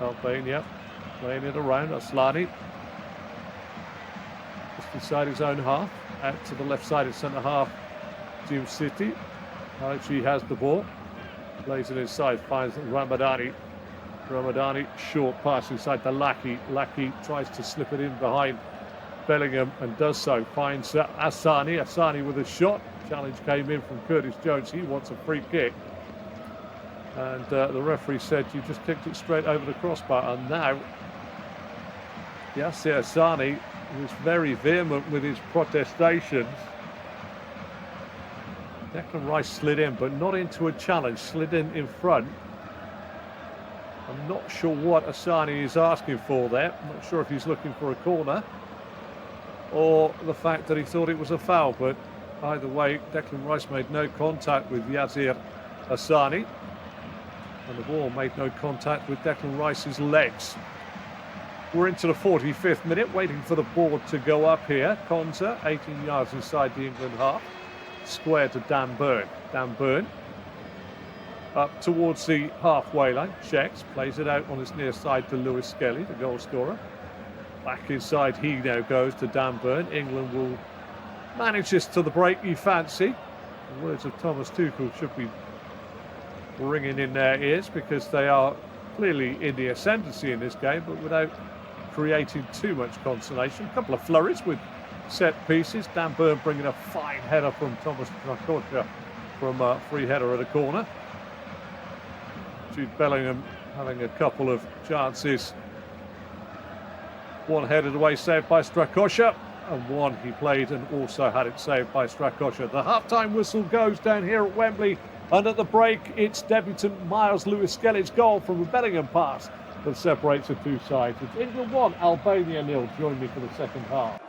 Albania playing it around. Aslani just inside his own half. Out to the left side of centre half. Jim City. Aligi has the ball. Plays it inside. Finds Ramadani. Ramadani, short pass inside the Lackey. Lackey tries to slip it in behind Bellingham and does so. Finds Asani. Asani with a shot. Challenge came in from Curtis Jones. He wants a free kick. And the referee said you just kicked it straight over the crossbar. And now Yasser Asani was very vehement with his protestations. Declan Rice slid in, but not into a challenge. Slid in front. I'm not sure what Asani is asking for there. I'm not sure if he's looking for a corner or the fact that he thought it was a foul. But either way, Declan Rice made no contact with Yasser Asani. And the ball made no contact with Declan Rice's legs. We're into the 45th minute, waiting for the board to go up here. Konza, 18 yards inside the England half. Square to Dan Burn. Dan Burn up towards the halfway line. Checks, plays it out on his near side to Lewis-Skelly, the goal scorer. Back inside he now goes to Dan Burn. England will manage this to the break you fancy. The words of Thomas Tuchel should be ringing in their ears because they are clearly in the ascendancy in this game, but without creating too much consolation. A couple of flurries with set pieces. Dan Burn bringing a fine header from Thomas Strakosha from a free header at a corner. Jude Bellingham having a couple of chances. One headed away, saved by Strakosha, and one he played and also had it saved by Strakosha. The half-time whistle goes down here at Wembley, and at the break, it's debutant Miles Lewis-Skelly's goal from a Bellingham pass that separates the two sides. It's England 1, Albania 0. Join me for the second half.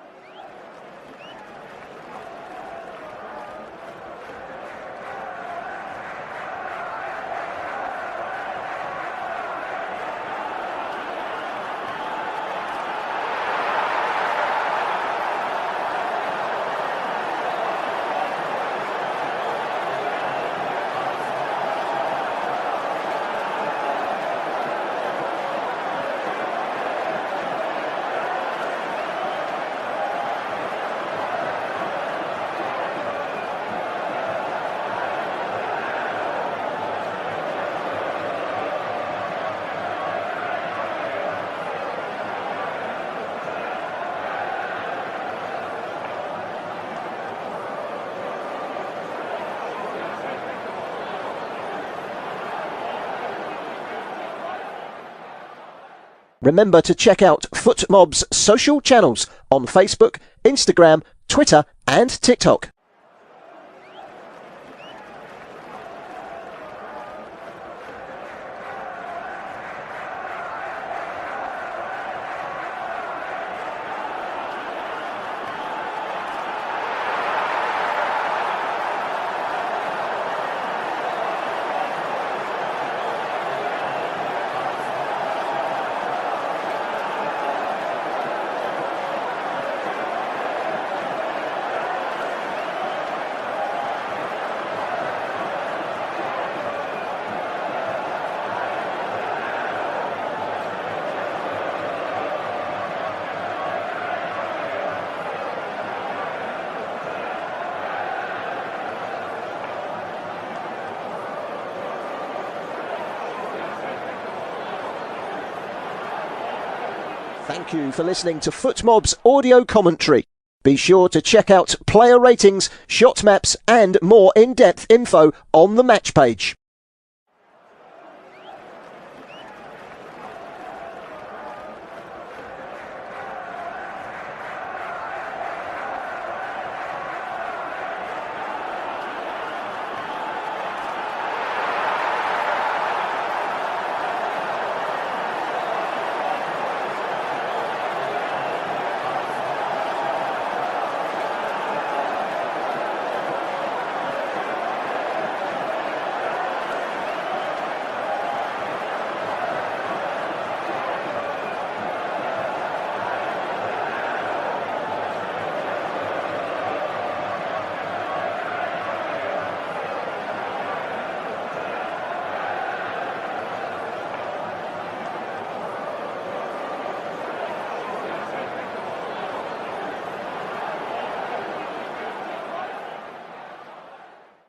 Remember to check out FootMob's social channels on Facebook, Instagram, Twitter and TikTok. Thank you for listening to FootMob's audio commentary. Be sure to check out player ratings, shot maps and more in-depth info on the match page.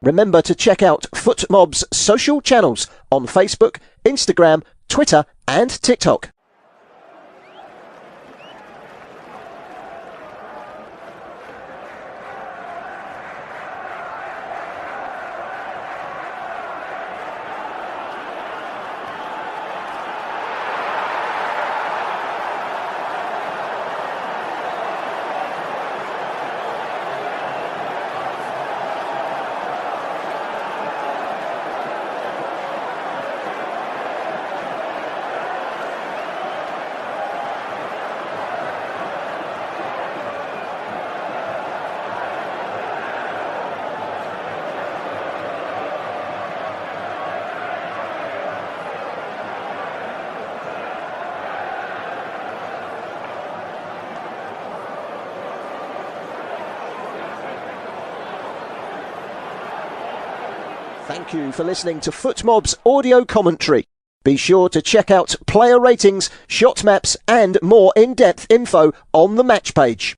Remember to check out FootMob's social channels on Facebook, Instagram, Twitter and TikTok. Thank you for listening to FootMob's audio commentary. Be sure to check out player ratings, shot maps and more in-depth info on the match page.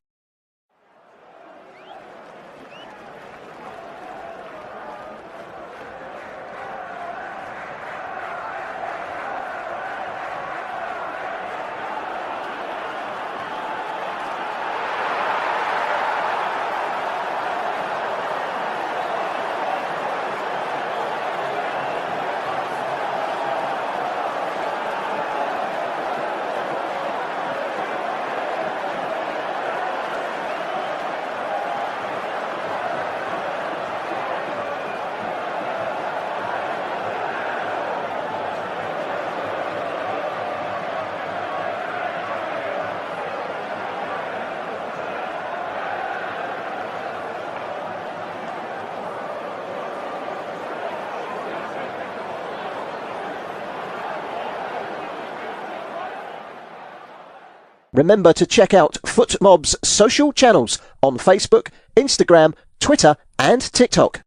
Remember to check out FootMob's social channels on Facebook, Instagram, Twitter and TikTok.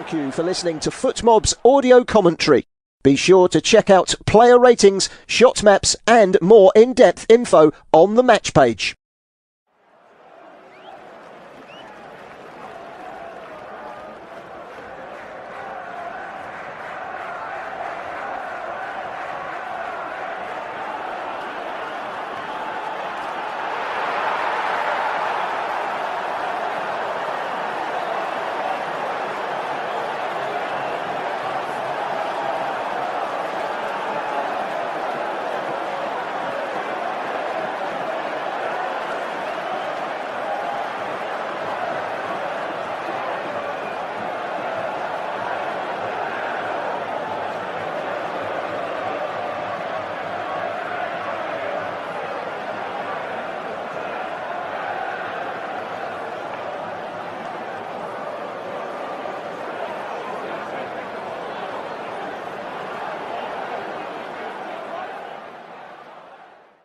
Thank you for listening to FootMob's audio commentary. Be sure to check out player ratings, shot maps and more in-depth info on the match page.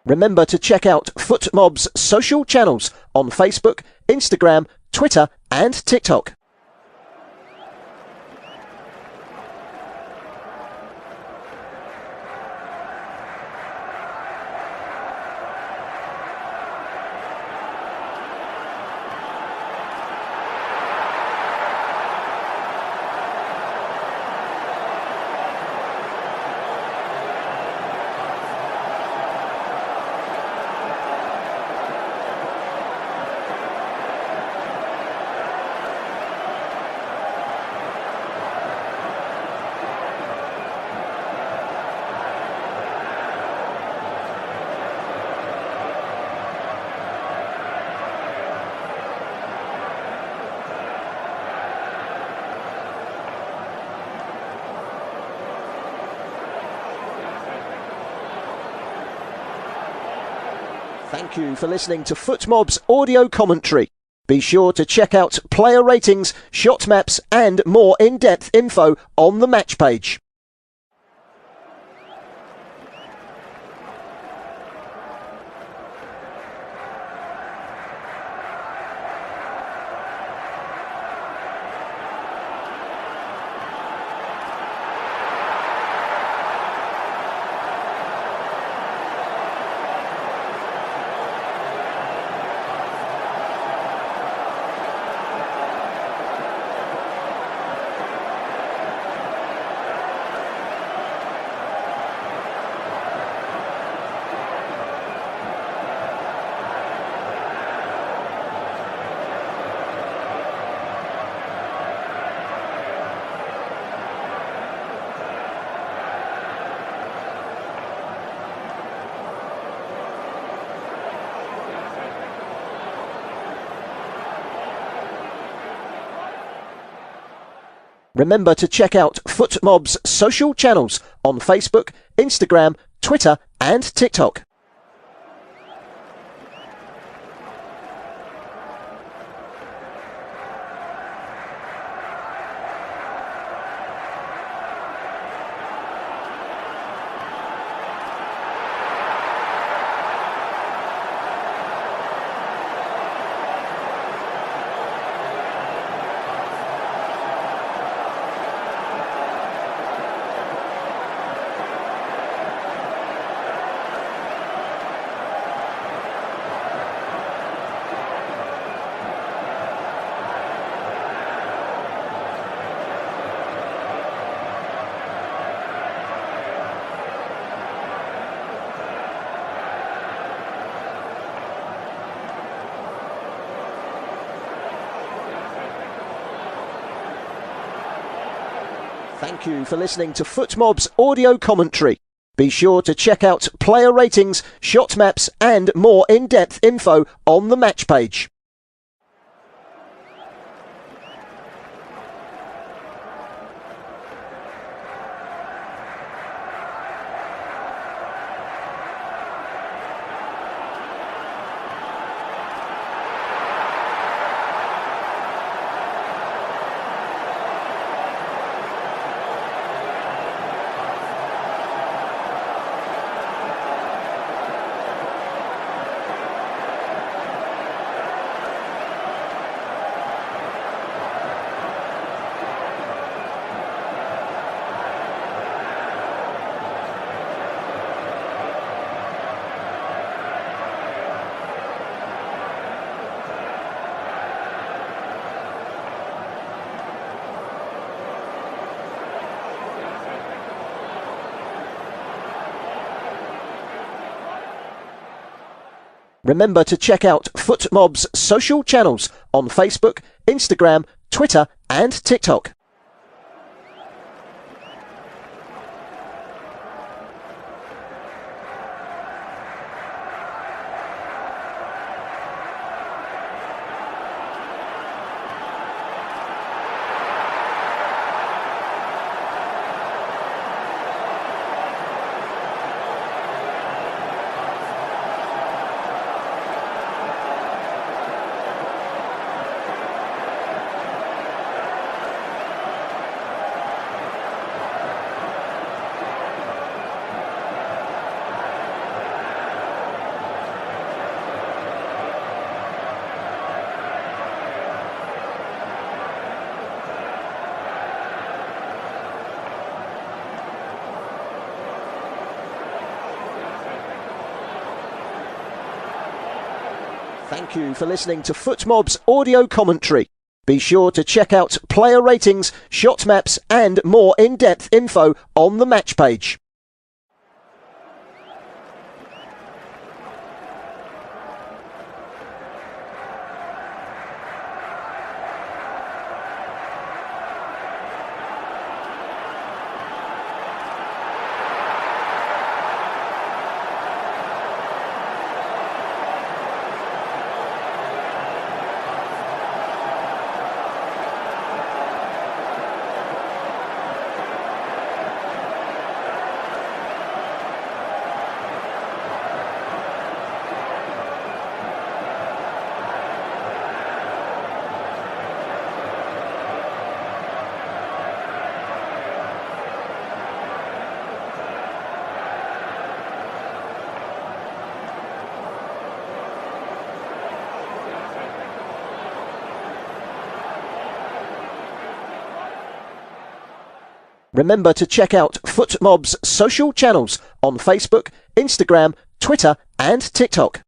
Remember to check out FootMob's social channels on Facebook, Instagram, Twitter and TikTok. Thank you for listening to FootMob's audio commentary. Be sure to check out player ratings, shot maps and more in-depth info on the match page. Remember to check out FootMob's social channels on Facebook, Instagram, Twitter and TikTok. Thank you for listening to FootMob's audio commentary. Be sure to check out player ratings, shot maps and more in-depth info on the match page. Remember to check out FootMob's social channels on Facebook, Instagram, Twitter and TikTok. Thank you for listening to FootMob's audio commentary. Be sure to check out player ratings, shot maps and more in-depth info on the match page. Remember to check out FootMob's social channels on Facebook, Instagram, Twitter and TikTok.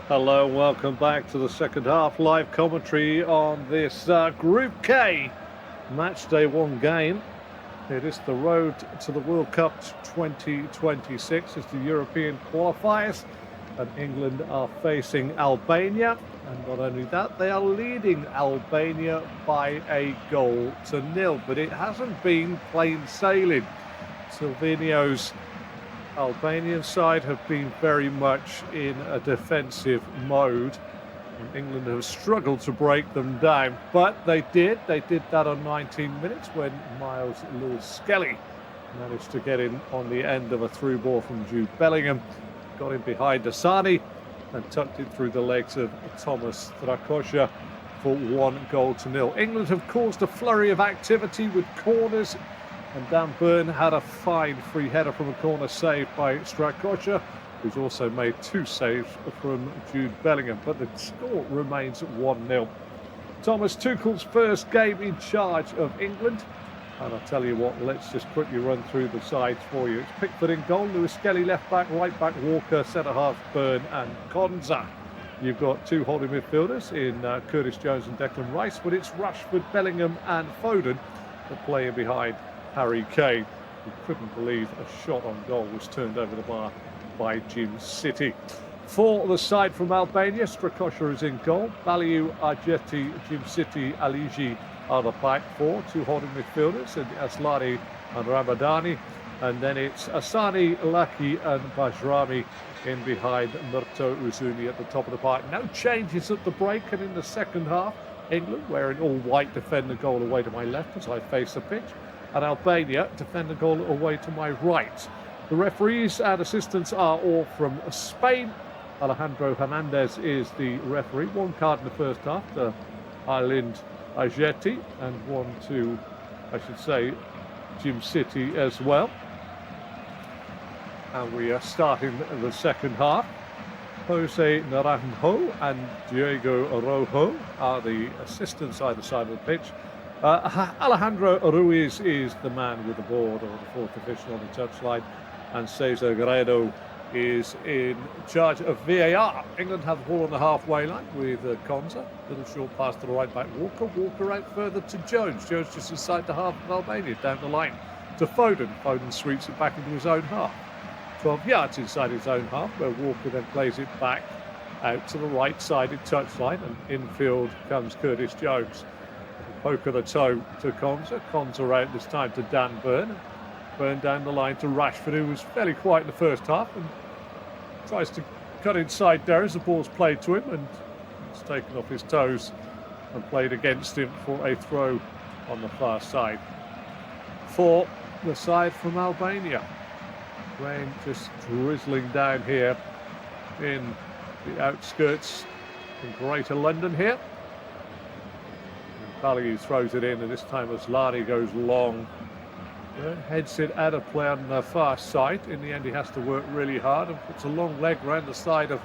Hello, welcome back to the second half live commentary on this Group K match day 1 game. It is the road to the World Cup 2026. It's the European qualifiers, and England are facing Albania. And not only that, they are leading Albania by a 1-0. But it hasn't been plain sailing. Silvino's Albanian side have been very much in a defensive mode, and England have struggled to break them down, but they did that on 19 minutes when Lewis-Skelly managed to get in on the end of a through ball from Jude Bellingham, got in behind Asani and tucked it through the legs of Thomas Strakosha for 1-0. England have caused a flurry of activity with corners, and Dan Burn had a fine free header from a corner saved by Strakosha, who's also made 2 saves from Jude Bellingham. But the score remains 1-0. Thomas Tuchel's first game in charge of England. And I'll tell you what, let's just quickly run through the sides for you. It's Pickford in goal, Lewis-Skelly left back, right back Walker, centre half Burn and Konza. You've got 2 holding midfielders in Curtis Jones and Declan Rice, but it's Rashford, Bellingham and Foden that play in behind Harry Kane, who couldn't believe a shot on goal was turned over the bar by Jim City. For the side from Albania, Strakosha is in goal, Baliu, Arjeti, Jim City, Aligi are the back 4, 2 holding midfielders, and Aslani and Ramadani, and then it's Asani, Laki and Bajrami in behind Murto Uzuni at the top of the park. No changes at the break, and in the second half, England wearing all white defend the goal away to my left as I face the pitch, and Albania defend the goal away to my right. The referees and assistants are all from Spain. Alejandro Hernandez is the referee. 1 card in the first half to Aylind Ajeti, and 1 to, I should say, Jim City as well. And we are starting the second half. Jose Naranjo and Diego Rojo are the assistants either side of the pitch. Alejandro Ruiz is the man with the board, or the 4th official on the touchline, and Cesar Guerrero is in charge of VAR. England have the ball on the halfway line with Konza. Little short pass to the right back Walker. Walker out further to Jones. Jones just inside the half of Albania, down the line to Foden. Foden sweeps it back into his own half. 12 yards inside his own half, where Walker then plays it back out to the right-sided touchline, and infield comes Curtis Jones. Poke of the toe to Konza. Konza out this time to Dan Burn. Burn down the line to Rashford, who was fairly quiet in the first half, and tries to cut inside there as the ball's played to him, and it's taken off his toes and played against him for a throw on the far side. For the side from Albania, rain just drizzling down here in the outskirts in Greater London here. Baliu throws it in, and this time Aslani goes long. Heads it out of play on the far side. In the end, he has to work really hard and puts a long leg round the side of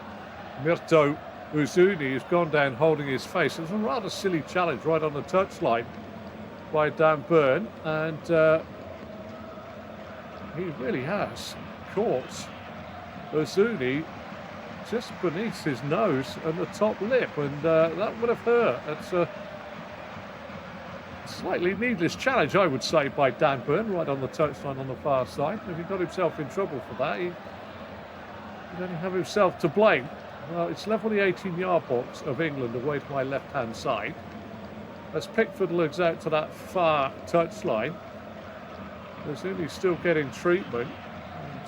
Murto Uzuni, who's gone down holding his face. It was a rather silly challenge right on the touchline by Dan Burn, and he really has caught Uzuni just beneath his nose and the top lip, and that would have hurt. It's a slightly needless challenge, I would say, by Dan Burn right on the touchline on the far side. If he got himself in trouble for that, he'd only have himself to blame. Well, it's level the 18-yard box of England away to my left-hand side. As Pickford looks out to that far touchline, Luzuni's still getting treatment. And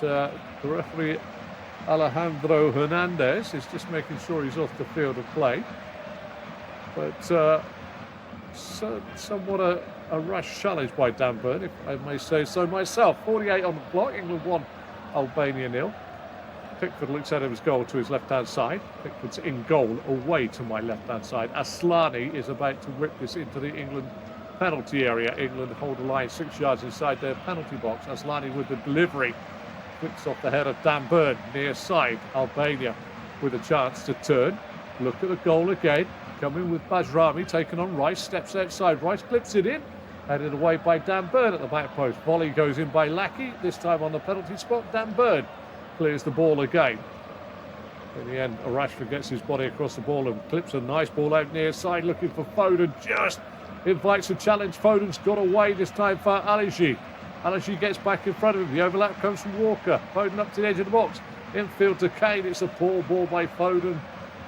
the referee, Alejandro Hernandez, is just making sure he's off the field of play. But somewhat a rash challenge by Dan Burn, if I may say so myself. 48 on the clock, England 1, Albania 0. Pickford looks out of his goal to his left-hand side. Pickford's in goal away to my left-hand side. Aslani is about to whip this into the England penalty area. England hold the line 6 yards inside their penalty box. Aslani with the delivery. Flicks off the head of Dan Burn, near side. Albania with a chance to turn. Look at the goal again. Coming with Bajrami, taken on Rice. Steps outside. Rice clips it in. Headed away by Dan Burn at the back post. Volley goes in by Lackey. This time on the penalty spot, Dan Burn clears the ball again. In the end, Rashford gets his body across the ball and clips a nice ball out near side, looking for Foden. Just invites a challenge. Foden's got away this time for Aligi. Aligi gets back in front of him. The overlap comes from Walker. Foden up to the edge of the box. Infield to Kane. It's a poor ball by Foden.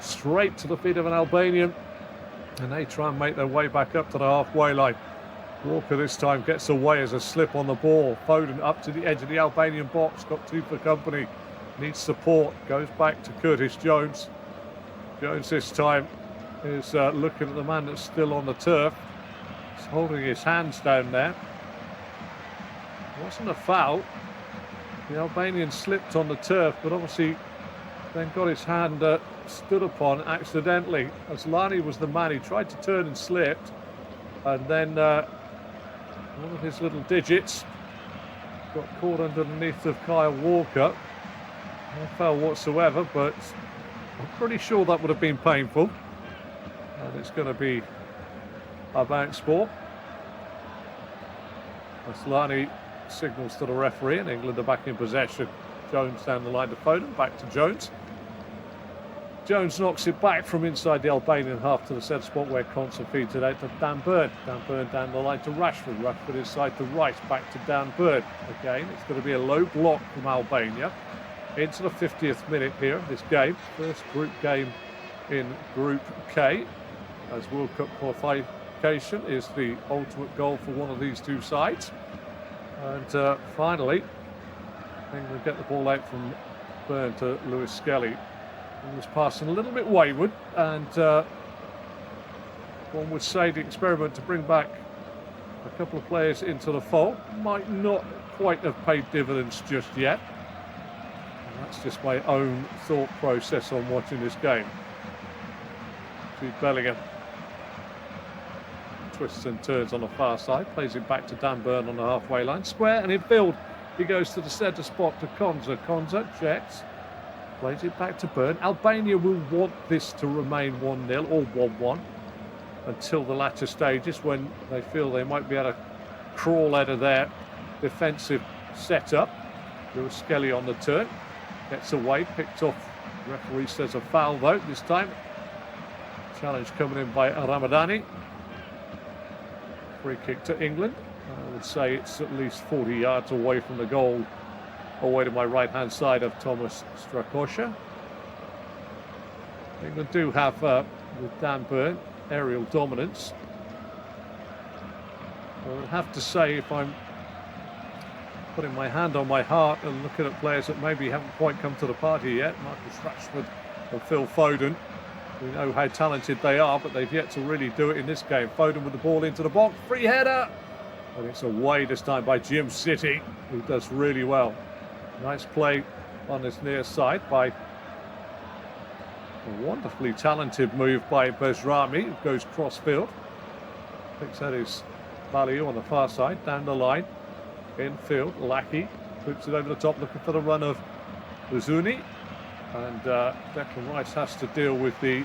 Straight to the feet of an Albanian. And they try and make their way back up to the halfway line. Walker this time gets away as a slip on the ball. Foden up to the edge of the Albanian box. Got two for company. Needs support. Goes back to Curtis Jones. Jones this time is looking at the man that's still on the turf. He's holding his hands down there. It wasn't a foul. The Albanian slipped on the turf, but obviously then got his hand stood upon accidentally. Aslani was the man. He tried to turn and slipped. And then one of his little digits got caught underneath of Kyle Walker. No foul whatsoever, but I'm pretty sure that would have been painful. And it's going to be a bounce ball. Aslani signals to the referee, and England are back in possession. Jones down the line to Foden, back to Jones. Jones knocks it back from inside the Albanian half to the centre spot where Conson feeds it out to Dan Burn. Dan Burn down the line to Rashford. Rashford inside to Rice, back to Dan Burn. Again, it's going to be a low block from Albania. Into the 50th minute here of this game. First group game in Group K. As World Cup qualification is the ultimate goal for one of these two sides. And finally, England get the ball out from Burn to Lewis-Skelly. He was passing a little bit wayward, and one would say the experiment to bring back a couple of players into the fold might not quite have paid dividends just yet. And that's just my own thought process on watching this game. Jude Bellingham twists and turns on the far side, plays it back to Dan Burn on the halfway line. Square and in field, he goes to the centre spot to Konza. Konza checks. Plays it back to Burn. Albania will want this to remain 1-0 or 1-1 until the latter stages when they feel they might be able to crawl out of their defensive setup. Lewis-Skelly on the turn. Gets away, picked off. Referee says a foul though this time. Challenge coming in by Ramadani. Free kick to England. I would say it's at least 40 yards away from the goal. Away to my right-hand side of Thomas Strakosha. England do have, with Dan Burn, aerial dominance. I would have to say, if I'm putting my hand on my heart and looking at players that maybe haven't quite come to the party yet, Marcus Rashford and Phil Foden, we know how talented they are, but they've yet to really do it in this game. Foden with the ball into the box, free header, and it's away this time by Jim City, who does really well. Nice play on this near side by a wonderfully talented move by Bajrami, who goes cross-field. Picks out his value on the far side, down the line. Infield, Lackey puts it over the top, looking for the run of Luzuni. And Declan Rice has to deal with the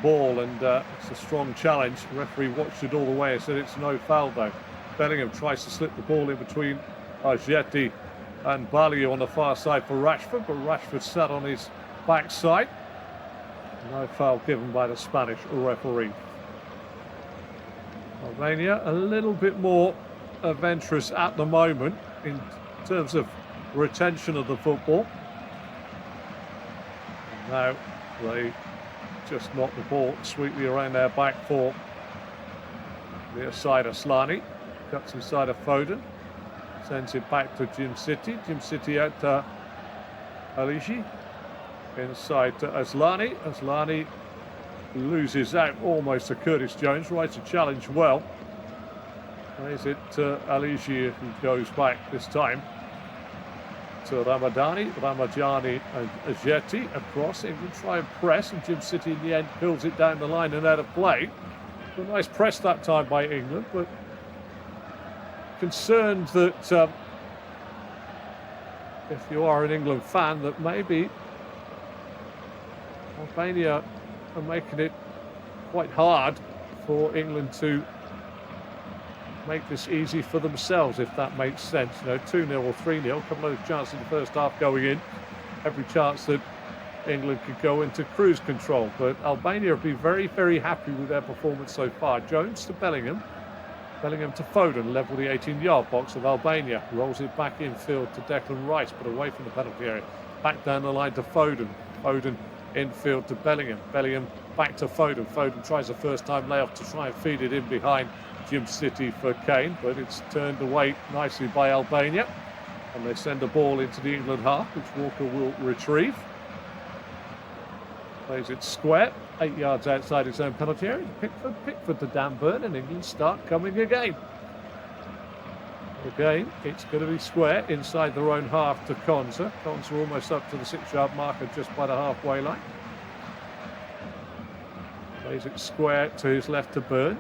ball, and it's a strong challenge. The referee watched it all the way and said it's no foul, though. Bellingham tries to slip the ball in between Argeti and Bali on the far side for Rashford, but Rashford sat on his backside. No foul given by the Spanish referee. Albania a little bit more adventurous at the moment in terms of retention of the football. And Now they just knock the ball sweetly around their back four. Near side of Slani, cuts inside of Foden, sends it back to Jim City. Jim City out to Aligi, inside to Aslani. Aslani loses out almost to Curtis Jones, rides a challenge well. Plays it to Aligi, who goes back this time to Ramadani and Ajeti across. England try and press, and Jim City in the end pulls it down the line and out of play. A nice press that time by England, but concerned that if you are an England fan, that maybe Albania are making it quite hard for England to make this easy for themselves, if that makes sense. 2-0 or 3-0, a couple of chances in the first half going in. Every chance that England could go into cruise control, but Albania have been very, very happy with their performance so far. Jones to Bellingham. Bellingham to Foden, level the 18-yard box of Albania. Rolls it back infield to Declan Rice, but away from the penalty area. Back down the line to Foden. Foden infield to Bellingham. Bellingham back to Foden. Foden tries a first-time layoff to try and feed it in behind Jim City for Kane, but it's turned away nicely by Albania. And they send a ball into the England half, which Walker will retrieve. Plays it square, 8 yards outside his own penalty area. Pickford to Dan Burn, and England start coming again. Again, it's going to be square inside their own half to Konza. Konza almost up to the 6-yard marker just by the halfway line. Plays it square to his left to Burn.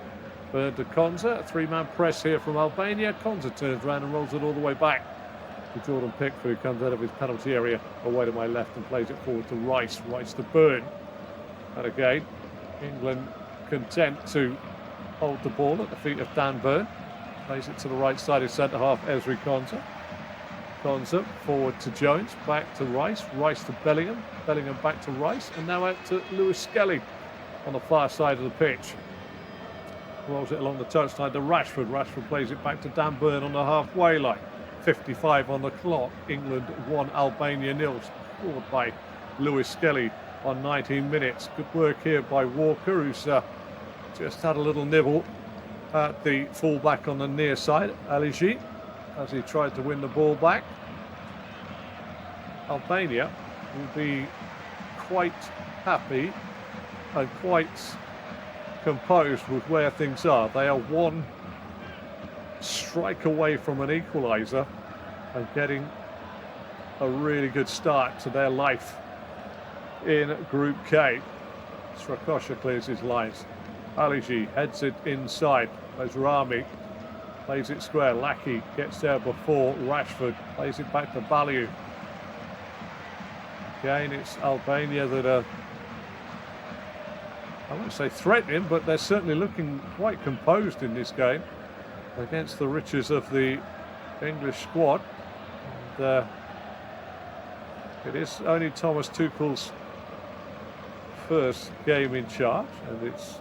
Burn to Konza, a three-man press here from Albania. Konza turns around and rolls it all the way back to Jordan Pickford, who comes out of his penalty area away to my left and plays it forward to Rice. Rice to Burn. And again, England content to hold the ball at the feet of Dan Burn. Plays it to the right side of centre-half, Ezri Konza. Konza forward to Jones, back to Rice. Rice to Bellingham. Bellingham back to Rice. And now out to Lewis-Skelly on the far side of the pitch. Rolls it along the touchline to Rashford. Rashford plays it back to Dan Burn on the halfway line. 55 on the clock. England 1, Albania 0. Scored by Lewis-Skelly on 19 minutes. Good work here by Walker, who's just had a little nibble at the fullback on the near side, Aligi, as he tried to win the ball back. Albania will be quite happy and quite composed with where things are. They are one strike away from an equaliser and getting a really good start to their life in Group K. Strakosha clears his lines. Aligi heads it inside. There's Rami. Plays it square. Lackey gets there before Rashford. Plays it back to Baliu. Again, it's Albania that are, I wouldn't say threatening, but they're certainly looking quite composed in this game against the riches of the English squad. And it is only Thomas Tuchel's first game in charge, and it's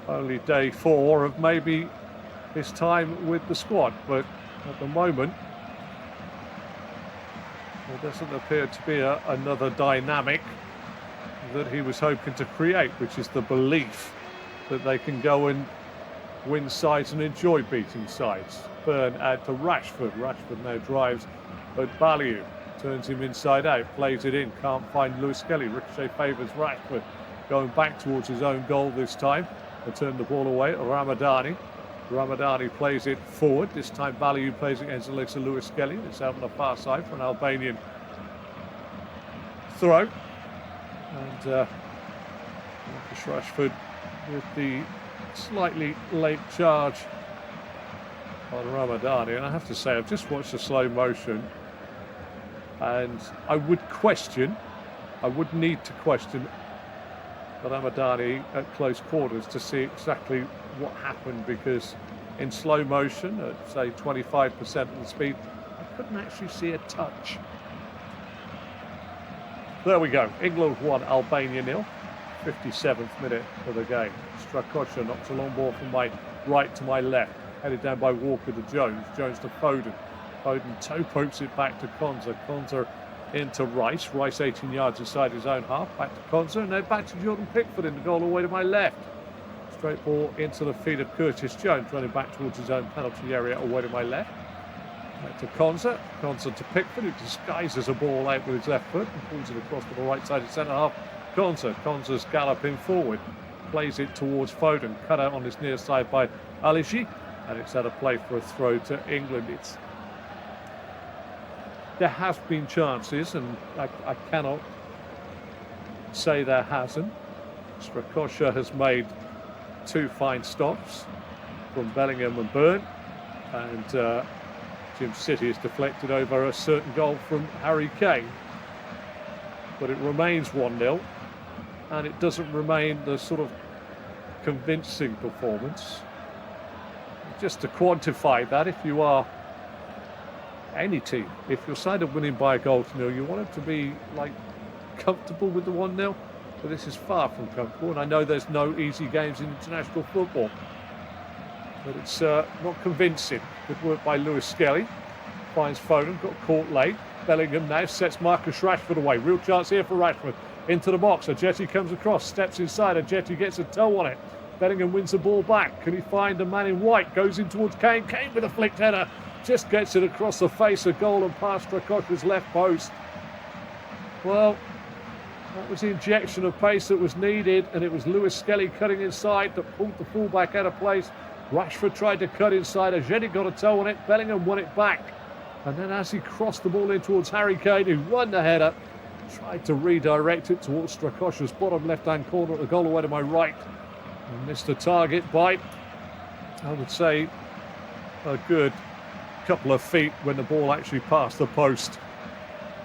only day 4 of maybe his time with the squad, but at the moment there doesn't appear to be another dynamic that he was hoping to create, which is the belief that they can go and win sides and enjoy beating sides. Burn out to Rashford. Rashford now drives at Baliu, turns him inside out, plays it in, can't find Lewis-Skelly. Ricochet favours Rashford, going back towards his own goal this time. They turn the ball away. Ramadani. Ramadani plays it forward. This time Baliu plays it against the legs of Lewis-Skelly. It's out on the far side for an Albanian throw. And Marcus Rashford with the slightly late charge on Ramadani. And I have to say, I've just watched the slow motion, and I would need to question Ramadani at close quarters to see exactly what happened, because in slow motion at say 25% of the speed, I couldn't actually see a touch. There we go. England 1, Albania 0. 57th minute of the game. Strakosha knocks a long ball from my right to my left, headed down by Walker to Jones. Jones to Foden. Foden toe pokes it back to Konza. Konza into Rice. Rice 18 yards inside his own half. Back to Konza, and now back to Jordan Pickford in the goal away to my left. Straight ball into the feet of Curtis Jones, running back towards his own penalty area away to my left. Back to Konza. Konza to Pickford, who disguises a ball out with his left foot and pulls it across to the right side of centre half. Konza's galloping forward. Plays it towards Foden. Cut out on his near side by Alishi. And it's had a play for a throw to England. There have been chances, and I cannot say there hasn't. Strakosha has made 2 fine stops from Bellingham and Byrne, and Jim City has deflected over a certain goal from Harry Kane. But it remains 1-0, and it doesn't remain the sort of convincing performance. Just to quantify that, if you are any team, if your side are winning by a goal to nil, you want it to be like comfortable with the 1-0, but this is far from comfortable, and I know there's no easy games in international football, but it's not convincing. Good work by Lewis-Skelly. Finds Foden, got caught late. Bellingham now sets Marcus Rashford away. Real chance here for Rashford. Into the box, Ajeti comes across, steps inside, Ajeti gets a toe on it. Bellingham wins the ball back. Can he find the man in white? Goes in towards Kane. Kane with a flicked header. Just gets it across the face of goal and past Strakosha's left post. Well, that was the injection of pace that was needed, and it was Lewis-Skelly cutting inside that pulled the fullback out of place. Rashford tried to cut inside. Ajeti got a toe on it. Bellingham won it back. And then as he crossed the ball in towards Harry Kane, who won the header, tried to redirect it towards Strakosha's bottom left-hand corner at the goal away to my right. And missed the target by, I would say, a good couple of feet when the ball actually passed the post.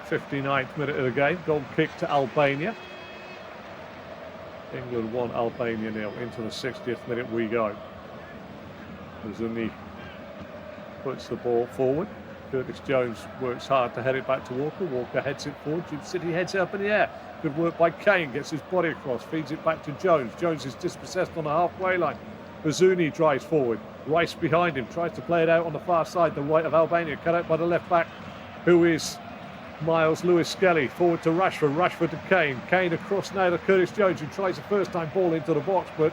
59th minute of the game. Goal kick to Albania. England 1, Albania 0. Into the 60th minute we go. Zuni puts the ball forward. Curtis Jones works hard to head it back to Walker. Walker heads it forward. Jim City heads it up in the air. Good work by Kane. Gets his body across. Feeds it back to Jones. Jones is dispossessed on the halfway line. Bazuni drives forward. Rice behind him. Tries to play it out on the far side. The right of Albania. Cut out by the left back, who is Miles Lewis-Skelly. Forward to Rashford. Rashford to Kane. Kane across now to Curtis Jones, who tries a first-time ball into the box, but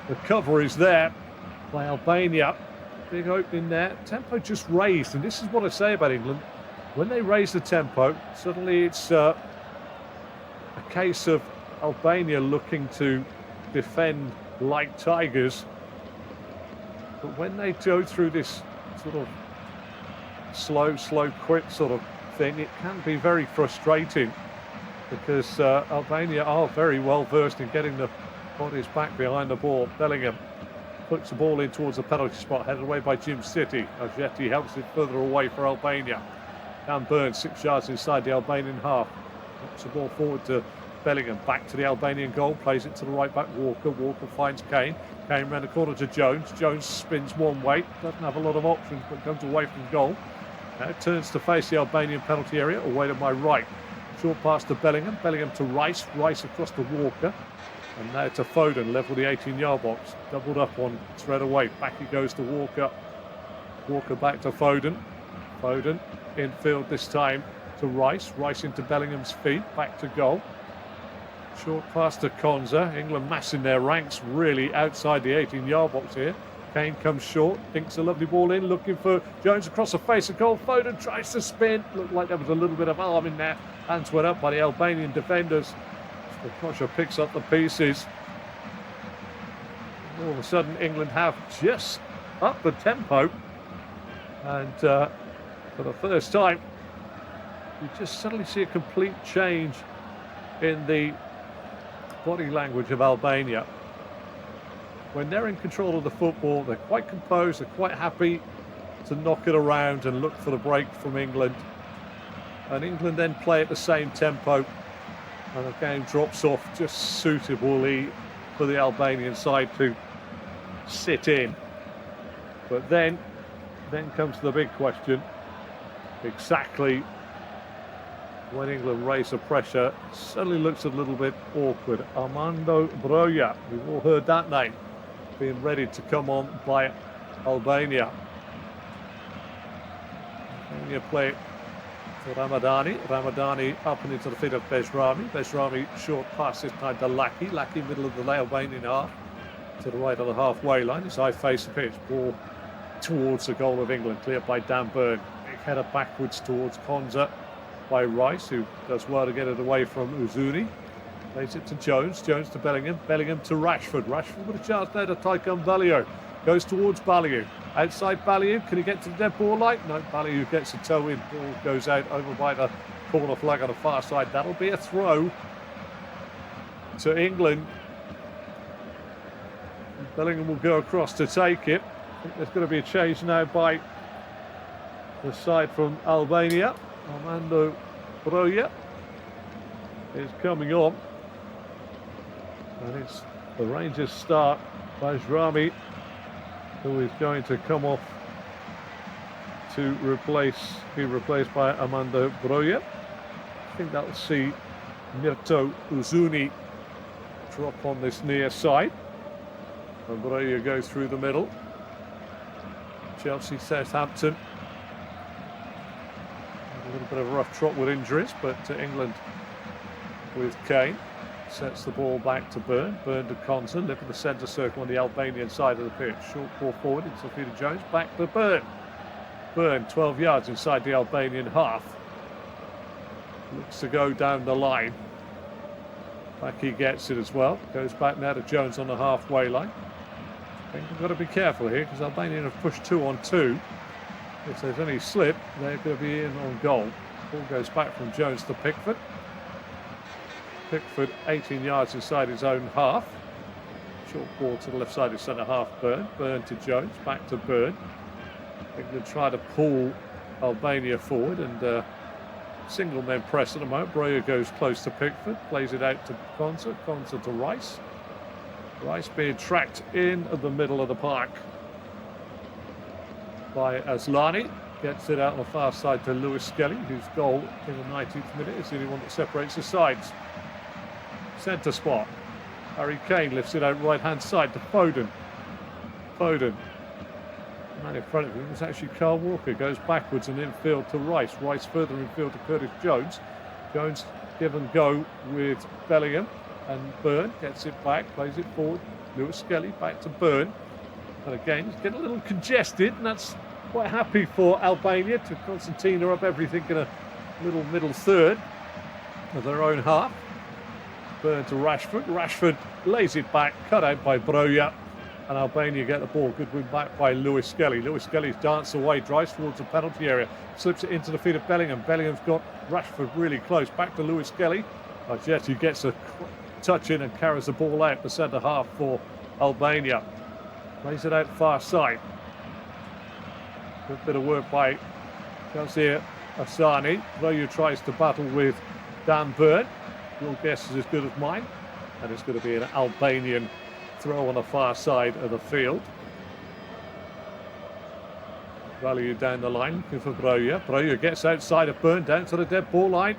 the cover is there by Albania. Big opening there. Tempo just raised, and this is what I say about England. When they raise the tempo, suddenly it's a case of Albania looking to defend like tigers. But when they go through this sort of slow quit sort of thing, it can be very frustrating, because Albania are very well versed in getting the bodies back behind the ball. Bellingham puts the ball in towards the penalty spot, headed away by Jim City. Ajeti helps it further away for Albania. Dan Burns 6 yards inside the Albanian half. Puts the ball forward to Bellingham, back to the Albanian goal, plays it to the right back, Walker. Walker finds Kane. Kane round the corner to Jones. Jones spins one way, doesn't have a lot of options, but comes away from goal. Now turns to face the Albanian penalty area, away to my right. Short pass to Bellingham. Bellingham to Rice. Rice across to Walker. And now to Foden, level the 18-yard box. Doubled up on straight away. Back he goes to Walker. Walker back to Foden. Foden infield this time to Rice. Rice into Bellingham's feet. Back to goal. Short pass to Konza. England massing their ranks really outside the 18-yard box here. Kane comes short. Dinks a lovely ball in. Looking for Jones across the face of goal. Foden tries to spin. Looked like there was a little bit of arm in there. Hands went up by the Albanian defenders. Strakosha picks up the pieces. All of a sudden, England have just upped the tempo. And for the first time, you just suddenly see a complete change in the body language of Albania. When they're in control of the football, they're quite composed, they're quite happy to knock it around and look for the break from England. And England then play at the same tempo, and the game drops off just suitably for the Albanian side to sit in. But then comes the big question. Exactly when England raise the pressure, suddenly looks a little bit awkward. Armando Broja, we've all heard that name, being ready to come on by Albania. Albania play to Ramadani. Ramadani up and into the feet of Besrami. Besrami short pass this time to Lackey. Lackey middle of the Albanian half. To the right of the halfway line. As I face the pitch. Ball towards the goal of England. Cleared by Dan Burn. Big header backwards towards Konza by Rice, who does well to get it away from Uzuni. Plays it to Jones. Jones to Bellingham. Bellingham to Rashford. Rashford with a chance now to Tycon Ballieu. Goes towards Ballieu. Outside Ballieu. Can he get to the dead ball line? No, Ballieu gets a toe in. Ball goes out over by the corner flag on the far side. That'll be a throw to England. Bellingham will go across to take it. I think there's going to be a change now by the side from Albania. Armando Broja is coming on. And it's the Rangers start. Bajrami, who is going to come off to be replaced by Armando Broja. I think that'll see Mirto Uzuni drop on this near side. And Broja goes through the middle. Chelsea, Southampton. A little bit of a rough trot with injuries, but England with Kane. Sets the ball back to Burn. Burn to Konza, lip of the centre circle on the Albanian side of the pitch. Short ball forward into the feet of Jones. Back to Burn. Burn, 12 yards inside the Albanian half. Looks to go down the line. Back he gets it as well. Goes back now to Jones on the halfway line. I think we've got to be careful here because Albania have pushed 2-on-2. If there's any slip, they're going to be in on goal. Ball goes back from Jones to Pickford. Pickford 18 yards inside his own half. Short ball to the left side of centre half. Burn. Burn to Jones. Back to Burn. England try to pull Albania forward and single men press at the moment. Broja goes close to Pickford. Plays it out to Konza. Konza to Rice. Rice being tracked in the middle of the park by Aslani. Gets it out on the far side to Lewis-Skelly, whose goal in the 19th minute is the only one that separates the sides. Centre spot. Harry Kane lifts it out right hand side to Foden. Foden. The man in front of him was actually Carl Walker. Goes backwards and infield to Rice. Rice further infield to Curtis Jones. Jones give and go with Bellingham. And Burn gets it back, plays it forward. Lewis-Skelly back to Burn. And again, it's getting a little congested, and that's quite happy for Albania to Constantine up everything in a little middle third of their own half. Burn to Rashford. Rashford lays it back, cut out by Broja. And Albania get the ball. Good win back by Lewis-Skelly. Lewis-Skelly's danced away, drives towards the penalty area, slips it into the feet of Bellingham. Bellingham's got Rashford really close. Back to Lewis-Skelly. Ajeti gets a touch in and carries the ball out the centre half for Albania. Plays it out far side. Good bit of work by Chelsea Asani. Broja tries to battle with Dan Burn. Your guess is as good as mine. And it's going to be an Albanian throw on the far side of the field. Value down the line, looking for Broja. Broja gets outside of Burn, down to the dead ball line.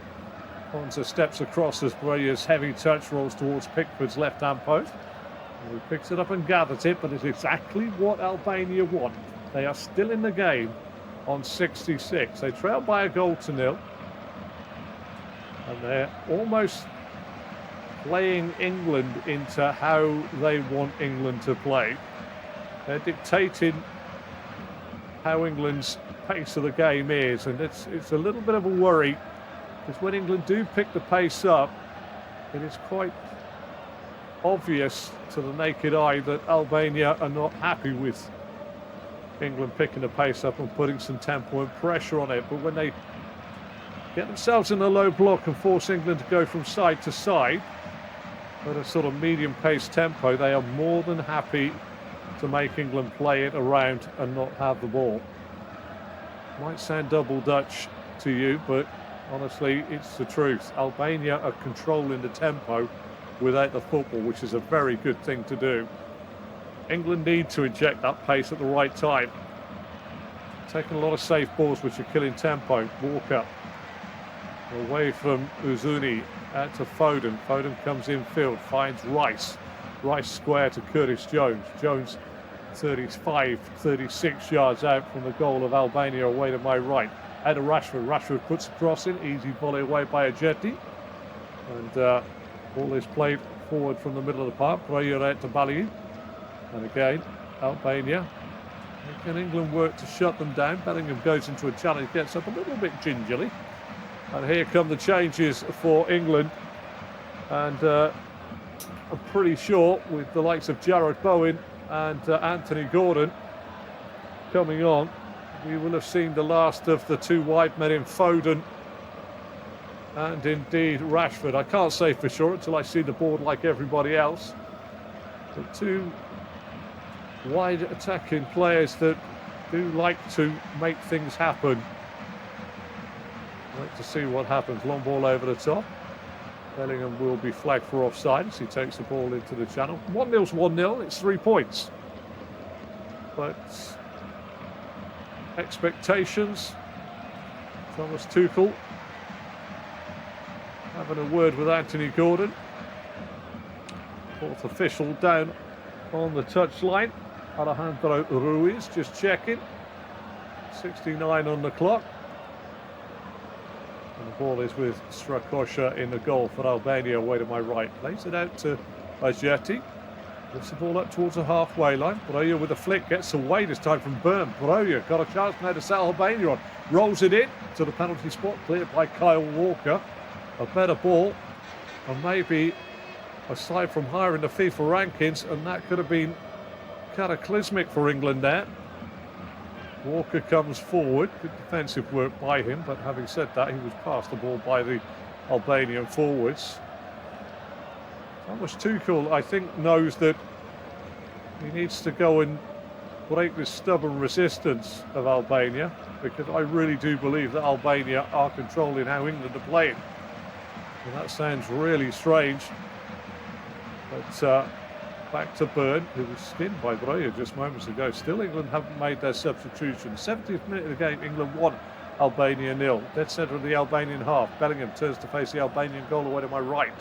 Konza steps across as Broja's heavy touch rolls towards Pickford's left-hand post. And he picks it up and gathers it, but it's exactly what Albania want. They are still in the game on 66. They trail by a goal to nil. And they're almost playing England into how they want England to play. They're dictating how England's pace of the game is, and it's a little bit of a worry because when England do pick the pace up, it is quite obvious to the naked eye that Albania are not happy with England picking the pace up and putting some tempo and pressure on it. But when they get themselves in a low block and force England to go from side to side at a sort of medium-paced tempo, they are more than happy to make England play it around and not have the ball. Might sound double Dutch to you, but honestly, it's the truth. Albania are controlling the tempo without the football, which is a very good thing to do. England need to inject that pace at the right time. Taking a lot of safe balls, which are killing tempo. Walker away from Uzuni, out to Foden. Foden comes infield, finds Rice. Rice square to Curtis Jones. Jones 35, 36 yards out from the goal of Albania away to my right. Out of Rashford. Rashford puts a cross in. Easy volley away by Ajeti. And ball is played forward from the middle of the park. Breuer out to Baliu. And again, Albania. Can England work to shut them down? Bellingham goes into a challenge, gets up a little bit gingerly. And here come the changes for England. And I'm pretty sure with the likes of Jarrod Bowen and Anthony Gordon coming on, we will have seen the last of the two wide men in Foden and indeed Rashford. I can't say for sure until I see the board like everybody else. The two wide attacking players that do like to make things happen. I'd like to see what happens. Long ball over the top. Bellingham will be flagged for offside as he takes the ball into the channel. 1-0's 1-0, it's 3 points. But expectations, Thomas Tuchel having a word with Anthony Gordon. Fourth official down on the touchline. Alejandro Ruiz just checking. 69 on the clock. And the ball is with Strakosha in the goal for Albania, away to my right. Plays it out to Ajeti. Lifts the ball up towards the halfway line. Breuer with a flick, gets away this time from Byrne. Breuer got a chance now to set Albania on. Rolls it in to the penalty spot, cleared by Kyle Walker. A better ball, and maybe aside from higher in the FIFA rankings, and that could have been cataclysmic for England there. Walker comes forward, good defensive work by him, but having said that, he was passed the ball by the Albanian forwards. Thomas Tuchel, I think, knows that he needs to go and break this stubborn resistance of Albania, because I really do believe that Albania are controlling how England are playing. And that sounds really strange, but back to Byrne, who was skinned by Breuer just moments ago. Still, England haven't made their substitution. 70th minute of the game, England 1, Albania 0. Dead centre of the Albanian half. Bellingham turns to face the Albanian goal away to my right.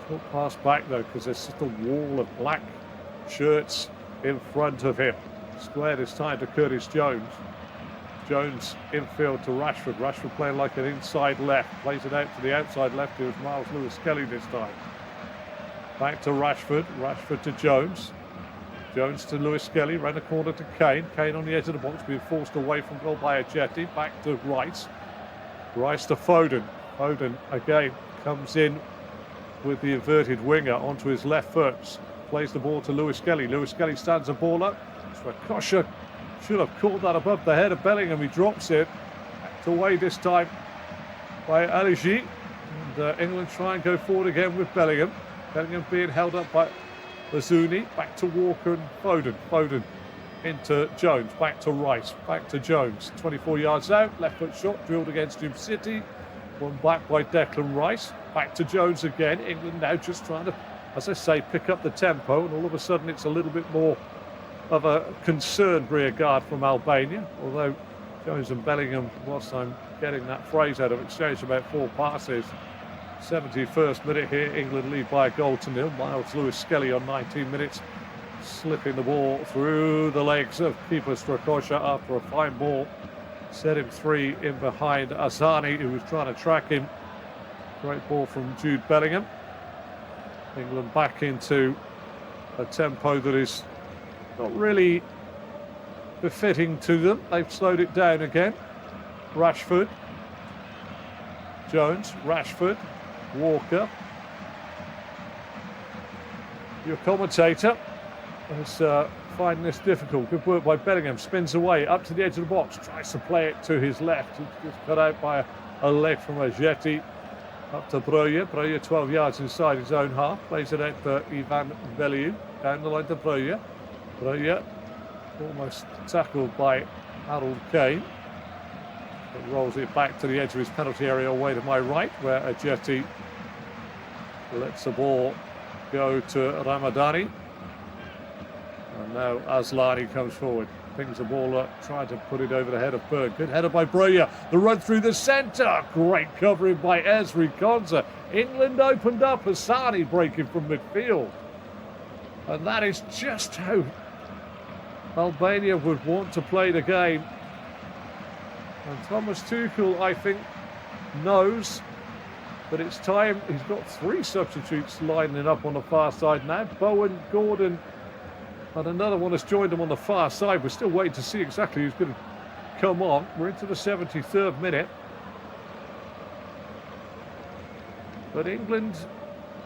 Short pass back though, because there's just a wall of black shirts in front of him. Square this time to Curtis Jones. Jones infield to Rashford. Rashford playing like an inside left. Plays it out to the outside left. It was Miles Lewis-Skelly this time. Back to Rashford. Rashford to Jones. Jones to Lewis-Skelly. Round the corner to Kane. Kane on the edge of the box, being forced away from goal by Ajeti. Back to Rice. Rice to Foden. Foden again comes in with the inverted winger onto his left foot. Plays the ball to Lewis-Skelly. Lewis-Skelly stands the ball up. Strakosha should have caught that above the head of Bellingham. He drops it. Backed away this time by Aligi. And England try and go forward again with Bellingham. Bellingham being held up by Lazuni. Back to Walker and Foden. Foden into Jones. Back to Rice. Back to Jones. 24 yards out. Left foot shot drilled against Jim City. One back by Declan Rice. Back to Jones again. England now just trying to, as I say, pick up the tempo. And all of a sudden it's a little bit more of a concerned rear guard from Albania. Although Jones and Bellingham, whilst I'm getting that phrase out of, exchanged about 4 passes. 71st minute here, England lead by a goal to 0. Miles Lewis-Skelly on 19 minutes, slipping the ball through the legs of keeper Strakosha after a fine ball. Set him 3 in behind Asani, who was trying to track him. Great ball from Jude Bellingham. England back into a tempo that is not really befitting to them. They've slowed it down again. Rashford. Jones. Rashford. Walker. Your commentator is finding this difficult. Good work by Bellingham. Spins away up to the edge of the box. Tries to play it to his left. It's just cut out by a leg from Ajeti. Up to Breuer. Breuer 12 yards inside his own half. Plays it out for Ivan Beliu. Down the line to Breuer. Breuer almost tackled by Harold Kane. But rolls it back to the edge of his penalty area away to my right, where Ajeti lets the ball go to Ramadani. And now Aslani comes forward. Pings the ball up, trying to put it over the head of Berg. Good header by Breuer. The run through the centre. Great covering by Ezri Konsa. England opened up. Asani breaking from midfield. And that is just how Albania would want to play the game. And Thomas Tuchel, I think, knows that it's time. He's got 3 substitutes lining up on the far side now. Bowen, Gordon, and another one has joined him on the far side. We're still waiting to see exactly who's going to come on. We're into the 73rd minute. But England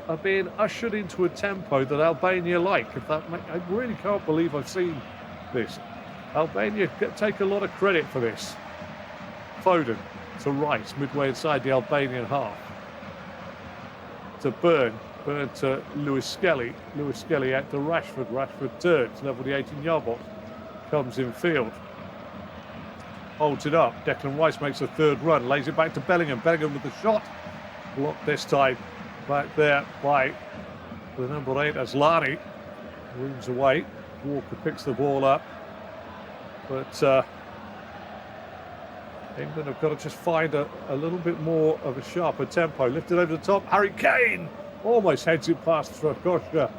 are being ushered into a tempo that Albania like. I really can't believe I've seen this. Albania take a lot of credit for this. Foden to Rice, midway inside the Albanian half. To Burn to Lewis-Skelly. Lewis-Skelly out to Rashford. Rashford turns, level the 18-yard box. Comes in field. Holds it up. Declan Rice makes a 3rd run. Lays it back to Bellingham. Bellingham with the shot. Blocked this time. Back there by the number 8, Aslani. Moves away. Walker picks the ball up. But England have got to just find a little bit more of a sharper tempo. Lifted over the top. Harry Kane almost heads it past Strakosha.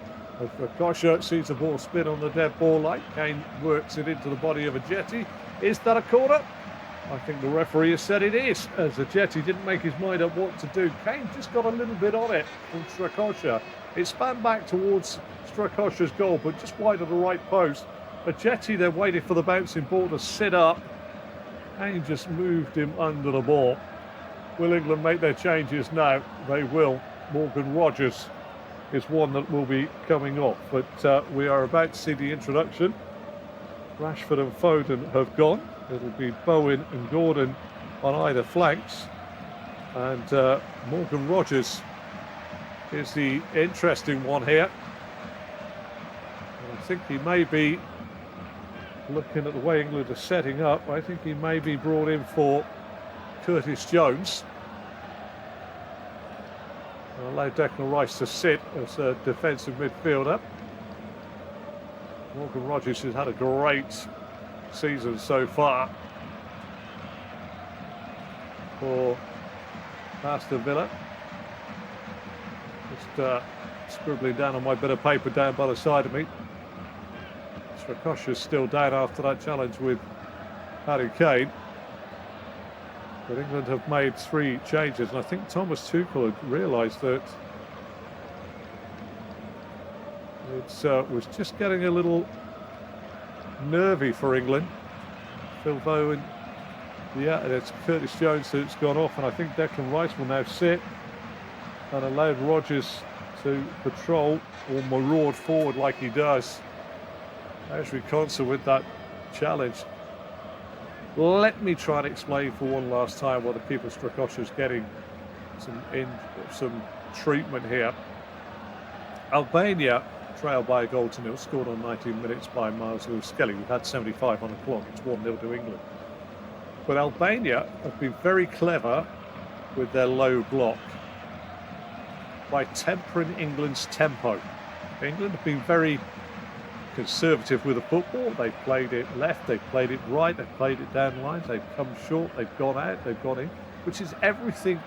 As Strakosha sees the ball spin on the dead ball line. Kane works it into the body of Ajeti. Is that a corner? I think the referee has said it is, as Ajeti didn't make his mind up what to do. Kane just got a little bit on it from Strakosha. It span back towards Strakosha's goal, but just wide of the right post. Ajeti then waited for the bouncing ball to sit up. Kane just moved him under the ball. Will England make their changes now? They will. Morgan Rogers is one that will be coming off. But we are about to see the introduction. Rashford and Foden have gone. It'll be Bowen and Gordon on either flanks. And Morgan Rogers is the interesting one here. And I think he may be, looking at the way England are setting up, I think he may be brought in for Curtis Jones. Allow Declan Rice to sit as a defensive midfielder. Morgan Rogers has had a great season so far for Aston Villa. Just scribbling down on my bit of paper down by the side of me. Strakosha's still down after that challenge with Harry Kane. But England have made 3 changes, and I think Thomas Tuchel had realised that it was just getting a little nervy for England. Phil Bowen, yeah, and it's Curtis Jones who's gone off, and I think Declan Rice will now sit and allowed Rogers to patrol or maraud forward like he does. Ashby Conser with that challenge. Let me try and explain for one last time why the keeper Strakosha is getting some treatment here. Albania trailed by a goal to 0, scored on 19 minutes by Miles Lewis-Skelly. We've had 75 on the clock. It's 1-0 to England. But Albania have been very clever with their low block by tempering England's tempo. England have been very conservative with the football. They've played it left, they've played it right, they've played it down lines, they've come short, they've gone out, they've gone in, which is everything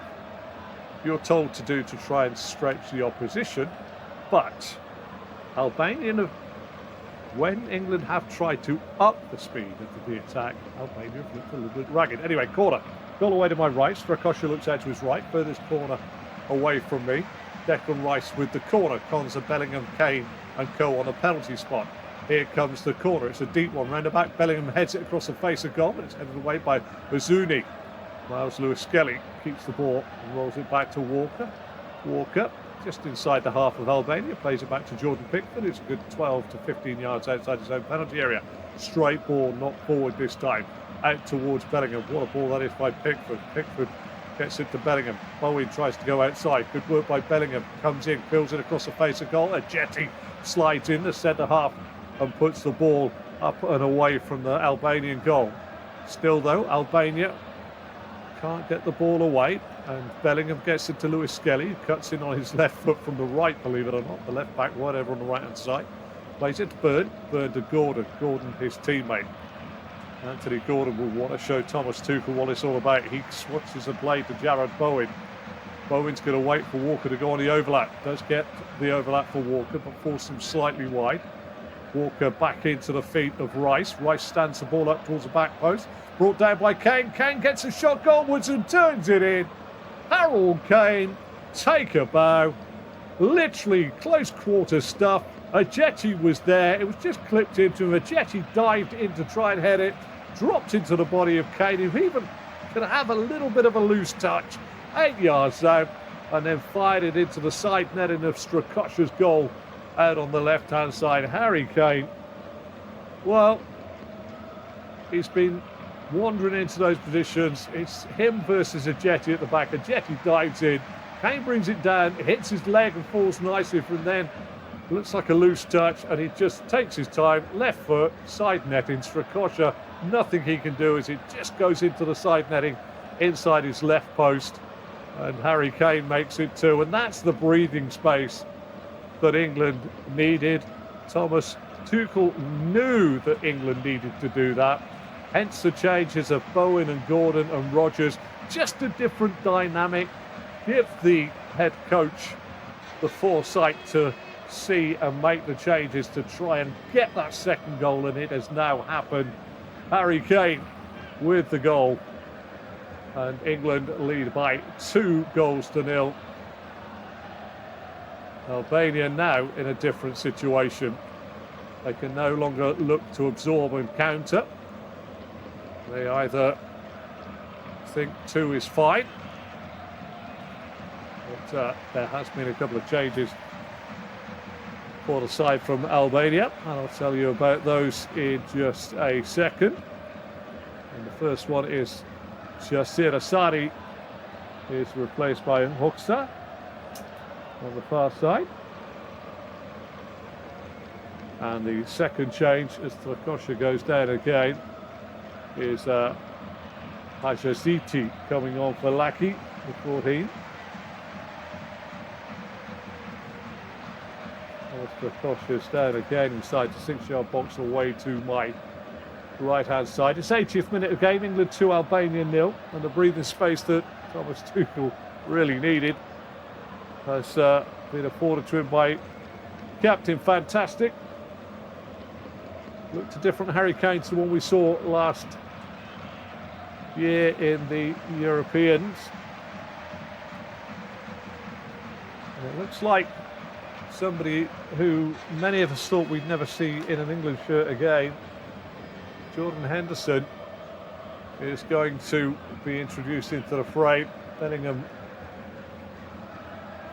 you're told to do to try and stretch the opposition. But Albania, when England have tried to up the speed of the attack, Albania have looked a little bit ragged. Anyway, corner. Goal away to my right. Strakosha looks out to his right. Furthest corner away from me. Declan Rice with the corner. Conser, Bellingham, Kane and co on a penalty spot. Here comes the corner. It's a deep one. Round the back. Bellingham heads it across the face of goal, but it's headed away by Bazuni. Miles Lewis-Skelly keeps the ball and rolls it back to Walker. Walker, just inside the half of Albania, plays it back to Jordan Pickford. It's a good 12 to 15 yards outside his own penalty area. Straight ball, not forward this time. Out towards Bellingham. What a ball that is by Pickford. Pickford gets it to Bellingham. Bowen tries to go outside. Good work by Bellingham. Comes in, fills it across the face of goal. Ajeti slides in the centre half and puts the ball up and away from the Albanian goal. Still though, Albania can't get the ball away, and Bellingham gets it to Lewis-Skelly, cuts in on his left foot from the right, believe it or not, the left back right over on the right hand side. Plays it to Burn to Gordon, his teammate. Anthony Gordon will want to show Thomas Tuchel what it's all about. He switches a blade to Jared Bowen. Bowen's going to wait for Walker to go on the overlap. Does get the overlap for Walker, but forces him slightly wide. Walker back into the feet of Rice. Rice stands the ball up towards the back post. Brought down by Kane. Kane gets a shot goalwards and turns it in. Harold Kane, take a bow. Literally close quarter stuff. Ajeti was there. It was just clipped into him. Ajeti dived in to try and head it. Dropped into the body of Kane, who even could have a little bit of a loose touch. 8 yards out. And then fired it into the side netting of Strakosha's goal out on the left-hand side. Harry Kane, well, he's been wandering into those positions. It's him versus Ajeti at the back. Ajeti dives in. Kane brings it down, hits his leg and falls nicely from then. Looks like a loose touch, and he just takes his time. Left foot, side netting. Strakosha, nothing he can do as it just goes into the side netting inside his left post. And Harry Kane makes it too. And that's the breathing space that England needed. Thomas Tuchel knew that England needed to do that. Hence the changes of Bowen and Gordon and Rodgers. Just a different dynamic. Give the head coach the foresight to see and make the changes to try and get that second goal, and it has now happened. Harry Kane with the goal, and England lead by 2-0. Albania now in a different situation. They can no longer look to absorb and counter. They either think 2 is fine, but there has been a couple of changes for the side from Albania, and I'll tell you about those in just a second. And the first one is Jasir Asari is replaced by Hoxha on the far side. And the second change, as Strakosha goes down again, is Hajaziti coming on for Laki, the 14. Strakosha is down again inside the 6-yard box away to my right-hand side. It's 80th minute of game, England 2, Albania 0, and the breathing space that Thomas Tuchel really needed has been afforded to him by Captain Fantastic. Looked a different Harry Kane to the one we saw last year in the Europeans. And it looks like somebody who many of us thought we'd never see in an England shirt again. Jordan Henderson is going to be introduced into the frame. Bellingham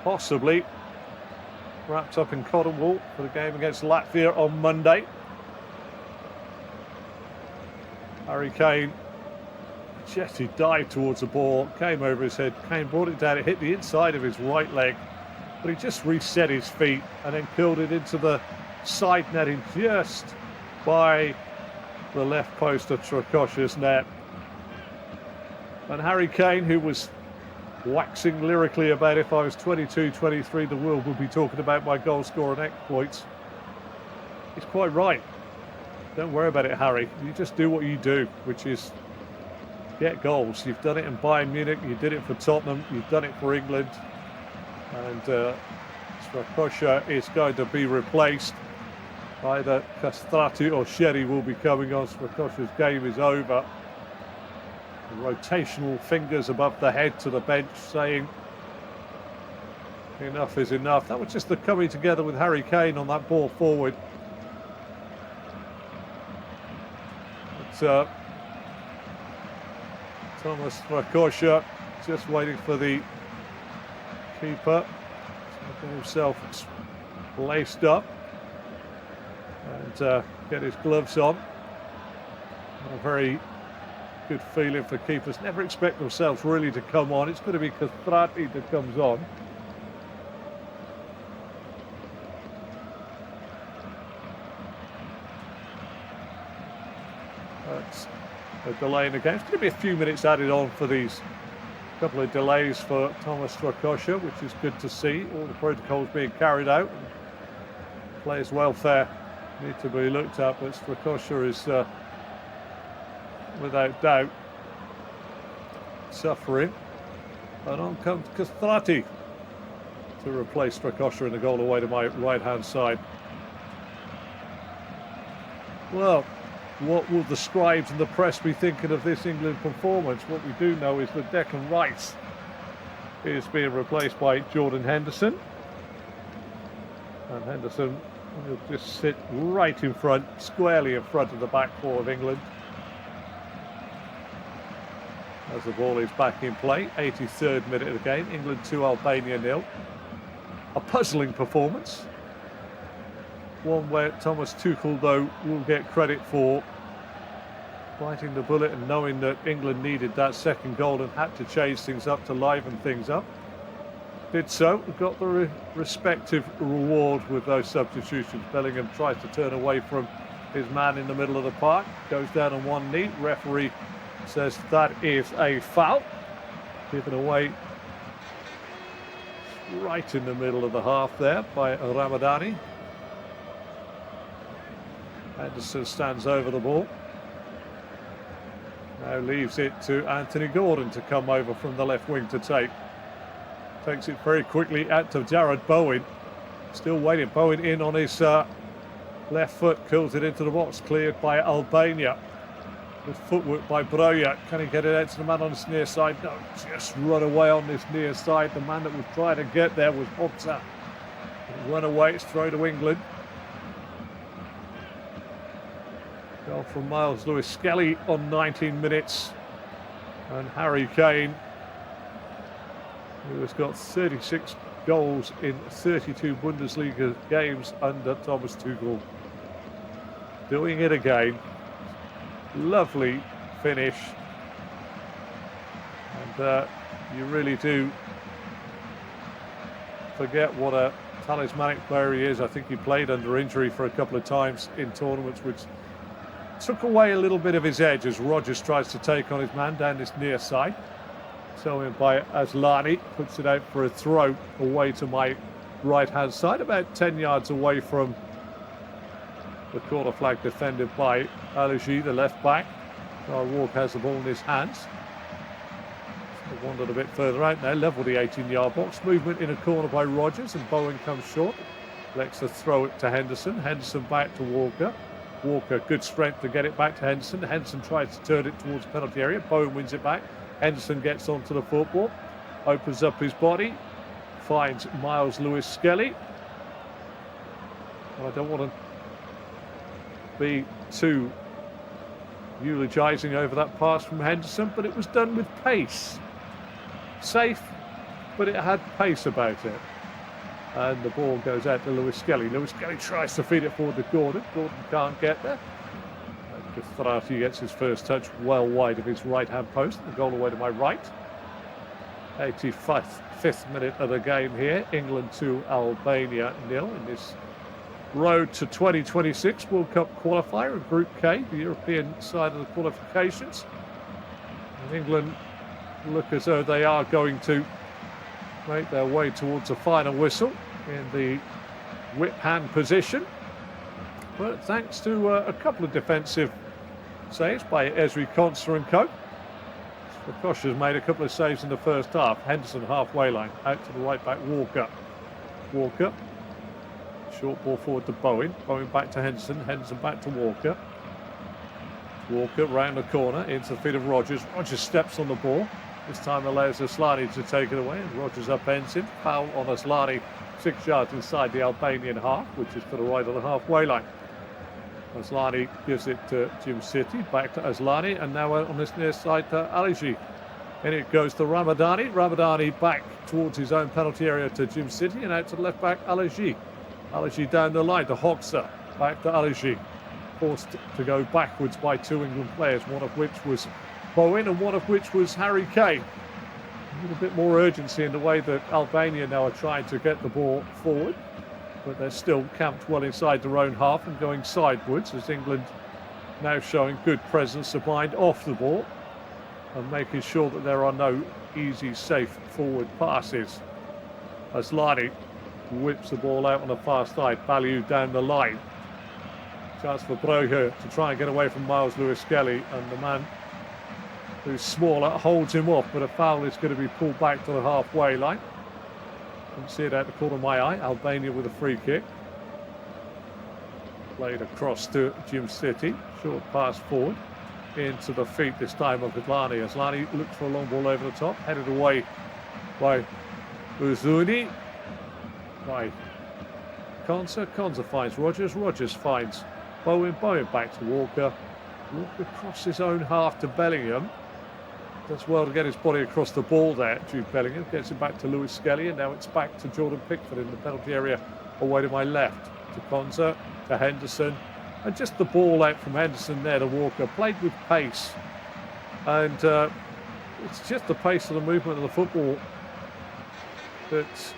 possibly wrapped up in cotton wool for the game against Latvia on Monday. Harry Kane, Jetty dived towards the ball, came over his head, Kane brought it down, it hit the inside of his right leg, but he just reset his feet and then curled it into the side netting just by the left post of Strakosha's net. And Harry Kane, who was waxing lyrically about if I was 22, 23, the world would be talking about my goal scoring exploits, he's quite right. Don't worry about it, Harry. You just do what you do, which is get goals. You've done it in Bayern Munich, you did it for Tottenham, you've done it for England. And Strakosha is going to be replaced. Either Castrati or Sherry will be coming on. Strakosha's game is over. The rotational fingers above the head to the bench saying enough is enough. That was just the coming together with Harry Kane on that ball forward. But, Thomas Strakosha just waiting for the keeper to get himself laced up and get his gloves on. A very good feeling for keepers. Never expect themselves really to come on. It's going to be Castrati that comes on. That's a delay in the game. It's going to be a few minutes added on for these couple of delays for Thomas Strakosha, which is good to see. All the protocols being carried out. Players' welfare need to be looked at, but Strakosha is without doubt suffering. And on comes Castrati to replace Strakosha in the goal away to my right-hand side. Well, what will the scribes and the press be thinking of this England performance? What we do know is that Declan Rice is being replaced by Jordan Henderson. And Henderson will just sit right in front, squarely in front of the back four of England. As the ball is back in play, 83rd minute of the game, England 2, Albania 0. A puzzling performance. One where Thomas Tuchel, though, will get credit for biting the bullet and knowing that England needed that second goal and had to change things up to liven things up. Did so, got the respective reward with those substitutions. Bellingham tries to turn away from his man in the middle of the park, goes down on one knee. Referee says that is a foul. Given away right in the middle of the half there by Ramadani. Henderson stands over the ball. Now leaves it to Anthony Gordon to come over from the left wing to take. Takes it very quickly out to Jared Bowen. Still waiting. Bowen in on his left foot. Curls it into the box. Cleared by Albania. Good footwork by Broja. Can he get it out to the man on his near side? No, just run away on this near side. The man that was trying to get there was Hobsa. Run away. It's throw to England. Goal from Lewis-Skelly on 19 minutes. And Harry Kane, who has got 36 goals in 32 Bundesliga games under Thomas Tuchel. Doing it again. Lovely finish. And you really do forget what a talismanic player he is. I think he played under injury for a couple of times in tournaments, which took away a little bit of his edge as Rodgers tries to take on his man down this near side. So in by Aslani, puts it out for a throw away to my right-hand side, about 10 yards away from the corner flag defended by Alaji, the left back. Walker has the ball in his hands. So wandered a bit further out now, level the 18-yard box. Movement in a corner by Rodgers, and Bowen comes short. Elects to throw it to Henderson. Henderson back to Walker. Walker, good strength to get it back to Henderson. Henderson tries to turn it towards the penalty area. Bowen wins it back. Henderson gets onto the football, opens up his body, finds Lewis-Skelly. I don't want to be too eulogising over that pass from Henderson, but it was done with pace. Safe, but it had pace about it. And the ball goes out to Lewis-Skelly. Lewis-Skelly tries to feed it forward to Gordon. Gordon can't get there. Guthrati gets his first touch well wide of his right-hand post. The goal away to my right. 85th minute of the game here. England 2, Albania 0 in this road to 2026 World Cup qualifier in Group K, the European side of the qualifications. And England look as though they are going to make their way towards a final whistle in the whip hand position. But thanks to a couple of defensive saves by Ezri Konsa and co. Kosha's made a couple of saves in the first half. Henderson halfway line, out to the right back, Walker. Walker, short ball forward to Bowen. Bowen back to Henderson. Henderson back to Walker. Walker round the corner into the feet of Rodgers. Rodgers steps on the ball. This time allows Aslani to take it away, and Rodgers upends him. Foul on Aslani, 6 yards inside the Albanian half, which is to the right of the halfway line. Aslani gives it to Jim City, back to Aslani, and now on this near side to Alaji. And it goes to Ramadani. Ramadani back towards his own penalty area to Jim City, and out to the left back, Alaji. Alaji down the line to Hoxha, back to Alaji. Forced to go backwards by two England players, one of which was Bowen and one of which was Harry Kane. A little bit more urgency in the way that Albania now are trying to get the ball forward, but they're still camped well inside their own half and going sidewards, as England now showing good presence of mind off the ball and making sure that there are no easy, safe forward passes. Aslani whips the ball out on the far side, value down the line. Chance for Broja to try and get away from Lewis-Skelly, and the man who's smaller holds him off, but a foul is going to be pulled back to the halfway line. Couldn't see it out the corner of my eye. Albania with a free kick. Played across to Jim City. Short pass forward. Into the feet this time of Aslani. Aslani looks for a long ball over the top. Headed away by Uzuni. By Konsa. Konsa finds Rogers. Rogers finds Bowen. Bowen back to Walker. Walker across his own half to Bellingham. Does well to get his body across the ball there. Jude Bellingham gets it back to Lewis-Skelly, and now it's back to Jordan Pickford in the penalty area away to my left. To Konsa, to Henderson. And just the ball out from Henderson there to Walker. Played with pace. And it's just the pace of the movement of the football that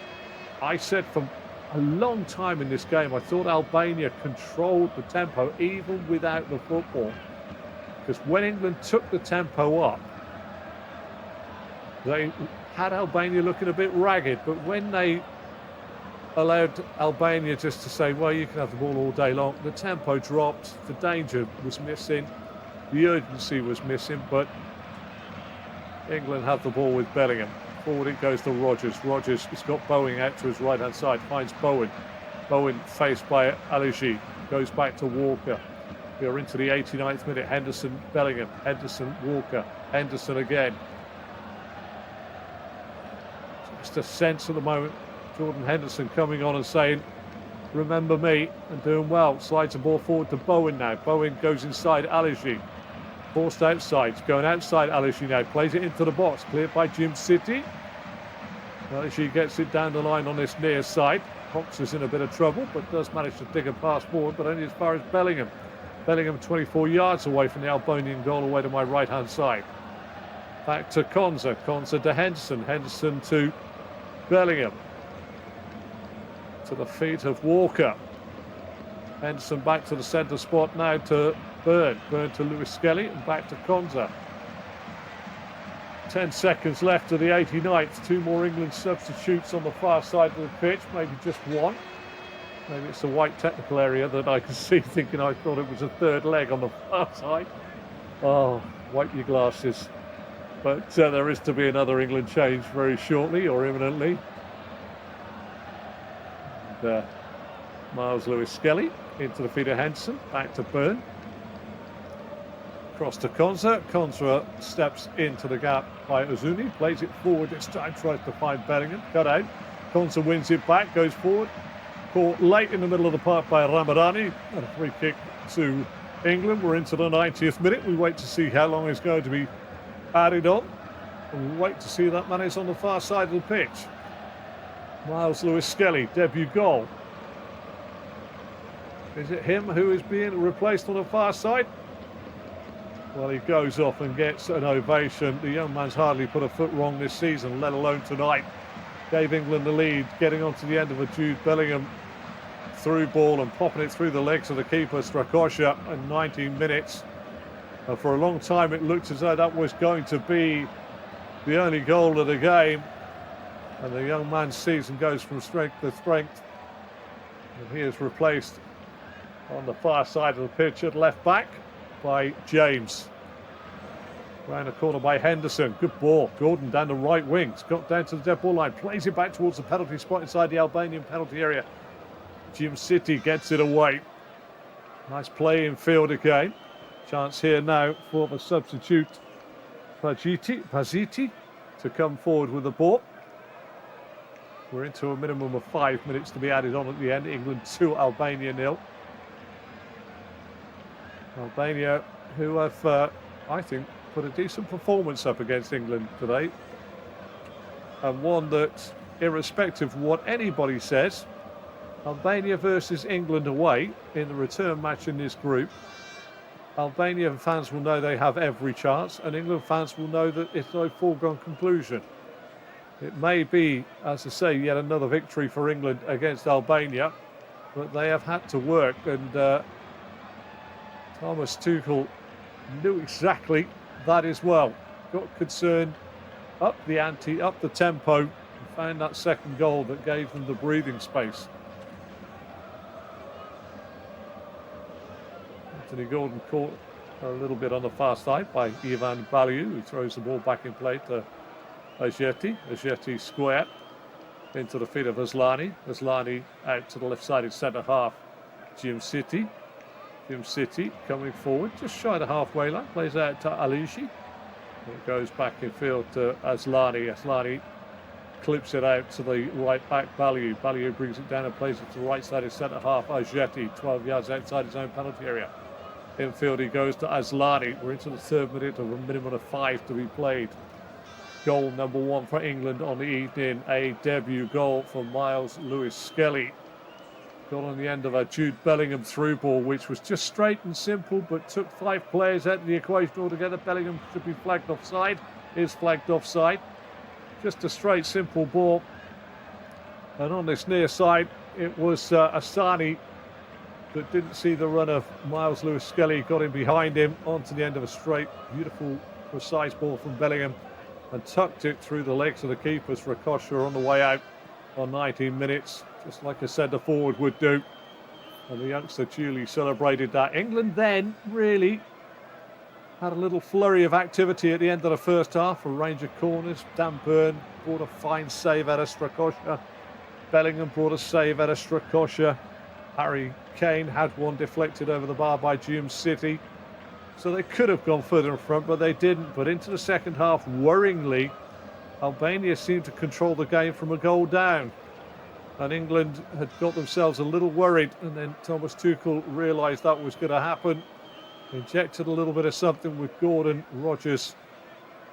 I said from a long time in this game. I thought Albania controlled the tempo even without the football. Because when England took the tempo up, they had Albania looking a bit ragged. But when they allowed Albania just to say, well, you can have the ball all day long, the tempo dropped, the danger was missing, the urgency was missing, but England have the ball with Bellingham. Forward it goes to Rogers. Rogers has got Bowen out to his right-hand side, finds Bowen. Bowen faced by Aligi, goes back to Walker. We are into the 89th minute. Henderson, Bellingham, Henderson, Walker, Henderson again. Just a sense at the moment, Jordan Henderson coming on and saying, remember me, and doing well. Slides the ball forward to Bowen now. Bowen goes inside Aligi. Forced outside, going outside Aligi now. Plays it into the box, cleared by Jim City. Aligi gets it down the line on this near side. Cox is in a bit of trouble, but does manage to dig a pass forward, but only as far as Bellingham. Bellingham 24 yards away from the Albanian goal, away to my right-hand side. Back to Konsa. Konsa to Henderson. Henderson to Bellingham. To the feet of Walker. Henderson back to the centre spot now to Byrne. Byrne to Lewis-Skelly and back to Konsa. 10 seconds left of the 89th. Two more England substitutes on the far side of the pitch. Maybe just one. Maybe it's the white technical area that I can see, thinking I thought it was a third leg on the far side. Oh, wipe your glasses. But there is to be another England change very shortly or imminently. And, Miles Lewis-Skelly into the feet of Henderson, back to Byrne. Cross to Konsa. Konsa steps into the gap by Uzuni, plays it forward this time, tries to find Bellingham, cut out. Konsa wins it back, goes forward. Caught late in the middle of the park by Ramadani, and a free kick to England. We're into the 90th minute. We wait to see how long it's going to be added on. And we wait to see that man is on the far side of the pitch. Miles Lewis-Skelly, debut goal. Is it him who is being replaced on the far side? Well, he goes off and gets an ovation. The young man's hardly put a foot wrong this season, let alone tonight. Gave England the lead, getting onto the end of a Jude Bellingham through ball and popping it through the legs of the keeper, Strakosha, in 19 minutes. And for a long time, it looked as though that was going to be the only goal of the game. And the young man's season goes from strength to strength. And he is replaced on the far side of the pitch at left back by James. Round the corner by Henderson. Good ball. Gordon down the right wing. It's got down to the dead ball line. Plays it back towards the penalty spot inside the Albanian penalty area. Jim City gets it away. Nice play in field again. Chance here now for the substitute Paziti to come forward with the ball. We're into a minimum of 5 minutes to be added on at the end. England 2, Albania 0. Albania, who have, I think, put a decent performance up against England today. And one that, irrespective of what anybody says, Albania versus England away in the return match in this group, Albanian fans will know they have every chance, and England fans will know that it's no foregone conclusion. It may be, as I say, yet another victory for England against Albania, but they have had to work, and Thomas Tuchel knew exactly that as well. Got concerned, up the ante, up the tempo, and found that second goal that gave them the breathing space. Anthony Gordon caught a little bit on the far side by Ivan Baliu, who throws the ball back in play to Ajeti. Ajeti square into the feet of Aslani. Aslani out to the left-sided centre half, Jim City. Jim City coming forward, just shy of the halfway line, plays out to Alishi. It goes back in field to Aslani. Aslani clips it out to the right back, Balliou. Balliou brings it down and plays it to the right side of centre half, Ajeti, 12 yards outside his own penalty area. Infield he goes to Aslani. We're into the 3rd minute of a minimum of 5 to be played. Goal number 1 for England on the evening, a debut goal for Miles Lewis-Skelly. Got on the end of a Jude Bellingham through ball, which was just straight and simple, but took 5 players out of the equation altogether. Bellingham should be flagged offside, is flagged offside. Just a straight, simple ball. And on this near side, it was Asani that didn't see the run of Miles Lewis-Skelly, got in behind him onto the end of a straight, beautiful, precise ball from Bellingham and tucked it through the legs of the keepers for Rakosha on the way out on 19 minutes. Just like a centre forward would do. And the youngster duly celebrated that. England then really had a little flurry of activity at the end of the first half. A range of corners. Dan Burn brought a fine save out of Strakosha. Bellingham brought a save out of Strakosha. Harry Kane had one deflected over the bar by Jim City. So they could have gone further in front, but they didn't. But into the second half, worryingly, Albania seemed to control the game from a goal down. And England had got themselves a little worried, and then Thomas Tuchel realised that was going to happen. Injected a little bit of something with Gordon, Rodgers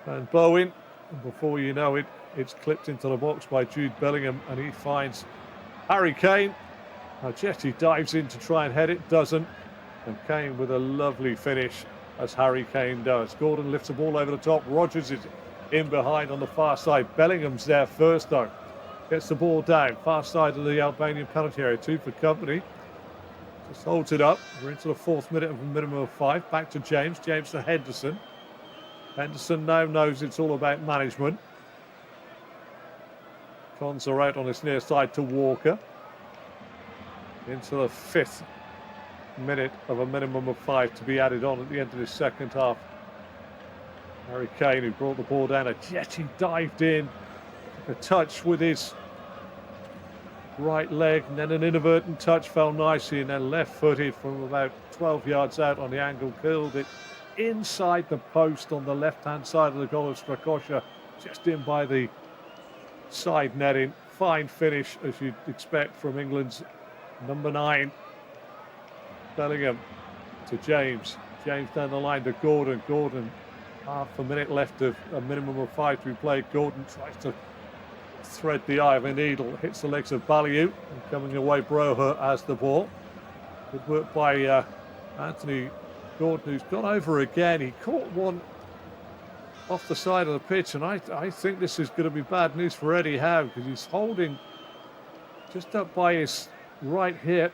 and Bowen. And before you know it, it's clipped into the box by Jude Bellingham, and he finds Harry Kane. Ajeti dives in to try and head it, doesn't. And Kane with a lovely finish, as Harry Kane does. Gordon lifts the ball over the top. Rodgers is in behind on the far side. Bellingham's there first, though. Gets the ball down, far side of the Albanian penalty area, 2 for company. Just holds it up. We're into the 4th minute of a minimum of 5. Back to James. James to Henderson. Henderson now knows it's all about management. Cons are out on his near side to Walker. Into the 5th minute of a minimum of 5 to be added on at the end of this second half. Harry Kane, who brought the ball down. Ajeti dived in. A touch with his right leg, and then an inadvertent touch fell nicely, and then left-footed from about 12 yards out on the angle, curled it inside the post on the left-hand side of the goal of Strakosha, just in by the side netting. Fine finish, as you'd expect from England's number 9. Bellingham to James. James down the line to Gordon. Gordon, half a minute left of a minimum of 5 to be played. Gordon tries to thread the eye of a needle, hits the legs of Balliou, and coming away Broher has the ball. Good work by Anthony Gordon, who's gone over again. He caught one off the side of the pitch, and I think this is going to be bad news for Eddie Howe, because he's holding just up by his right hip,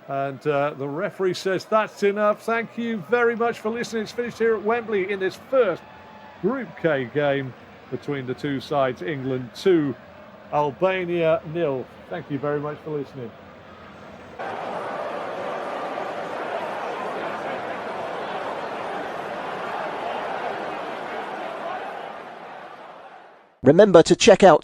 and the referee says that's enough. Thank you very much for listening. It's finished here at Wembley in this first Group K game between the two sides. England 2, Albania 0. Thank you very much for listening. Remember to check out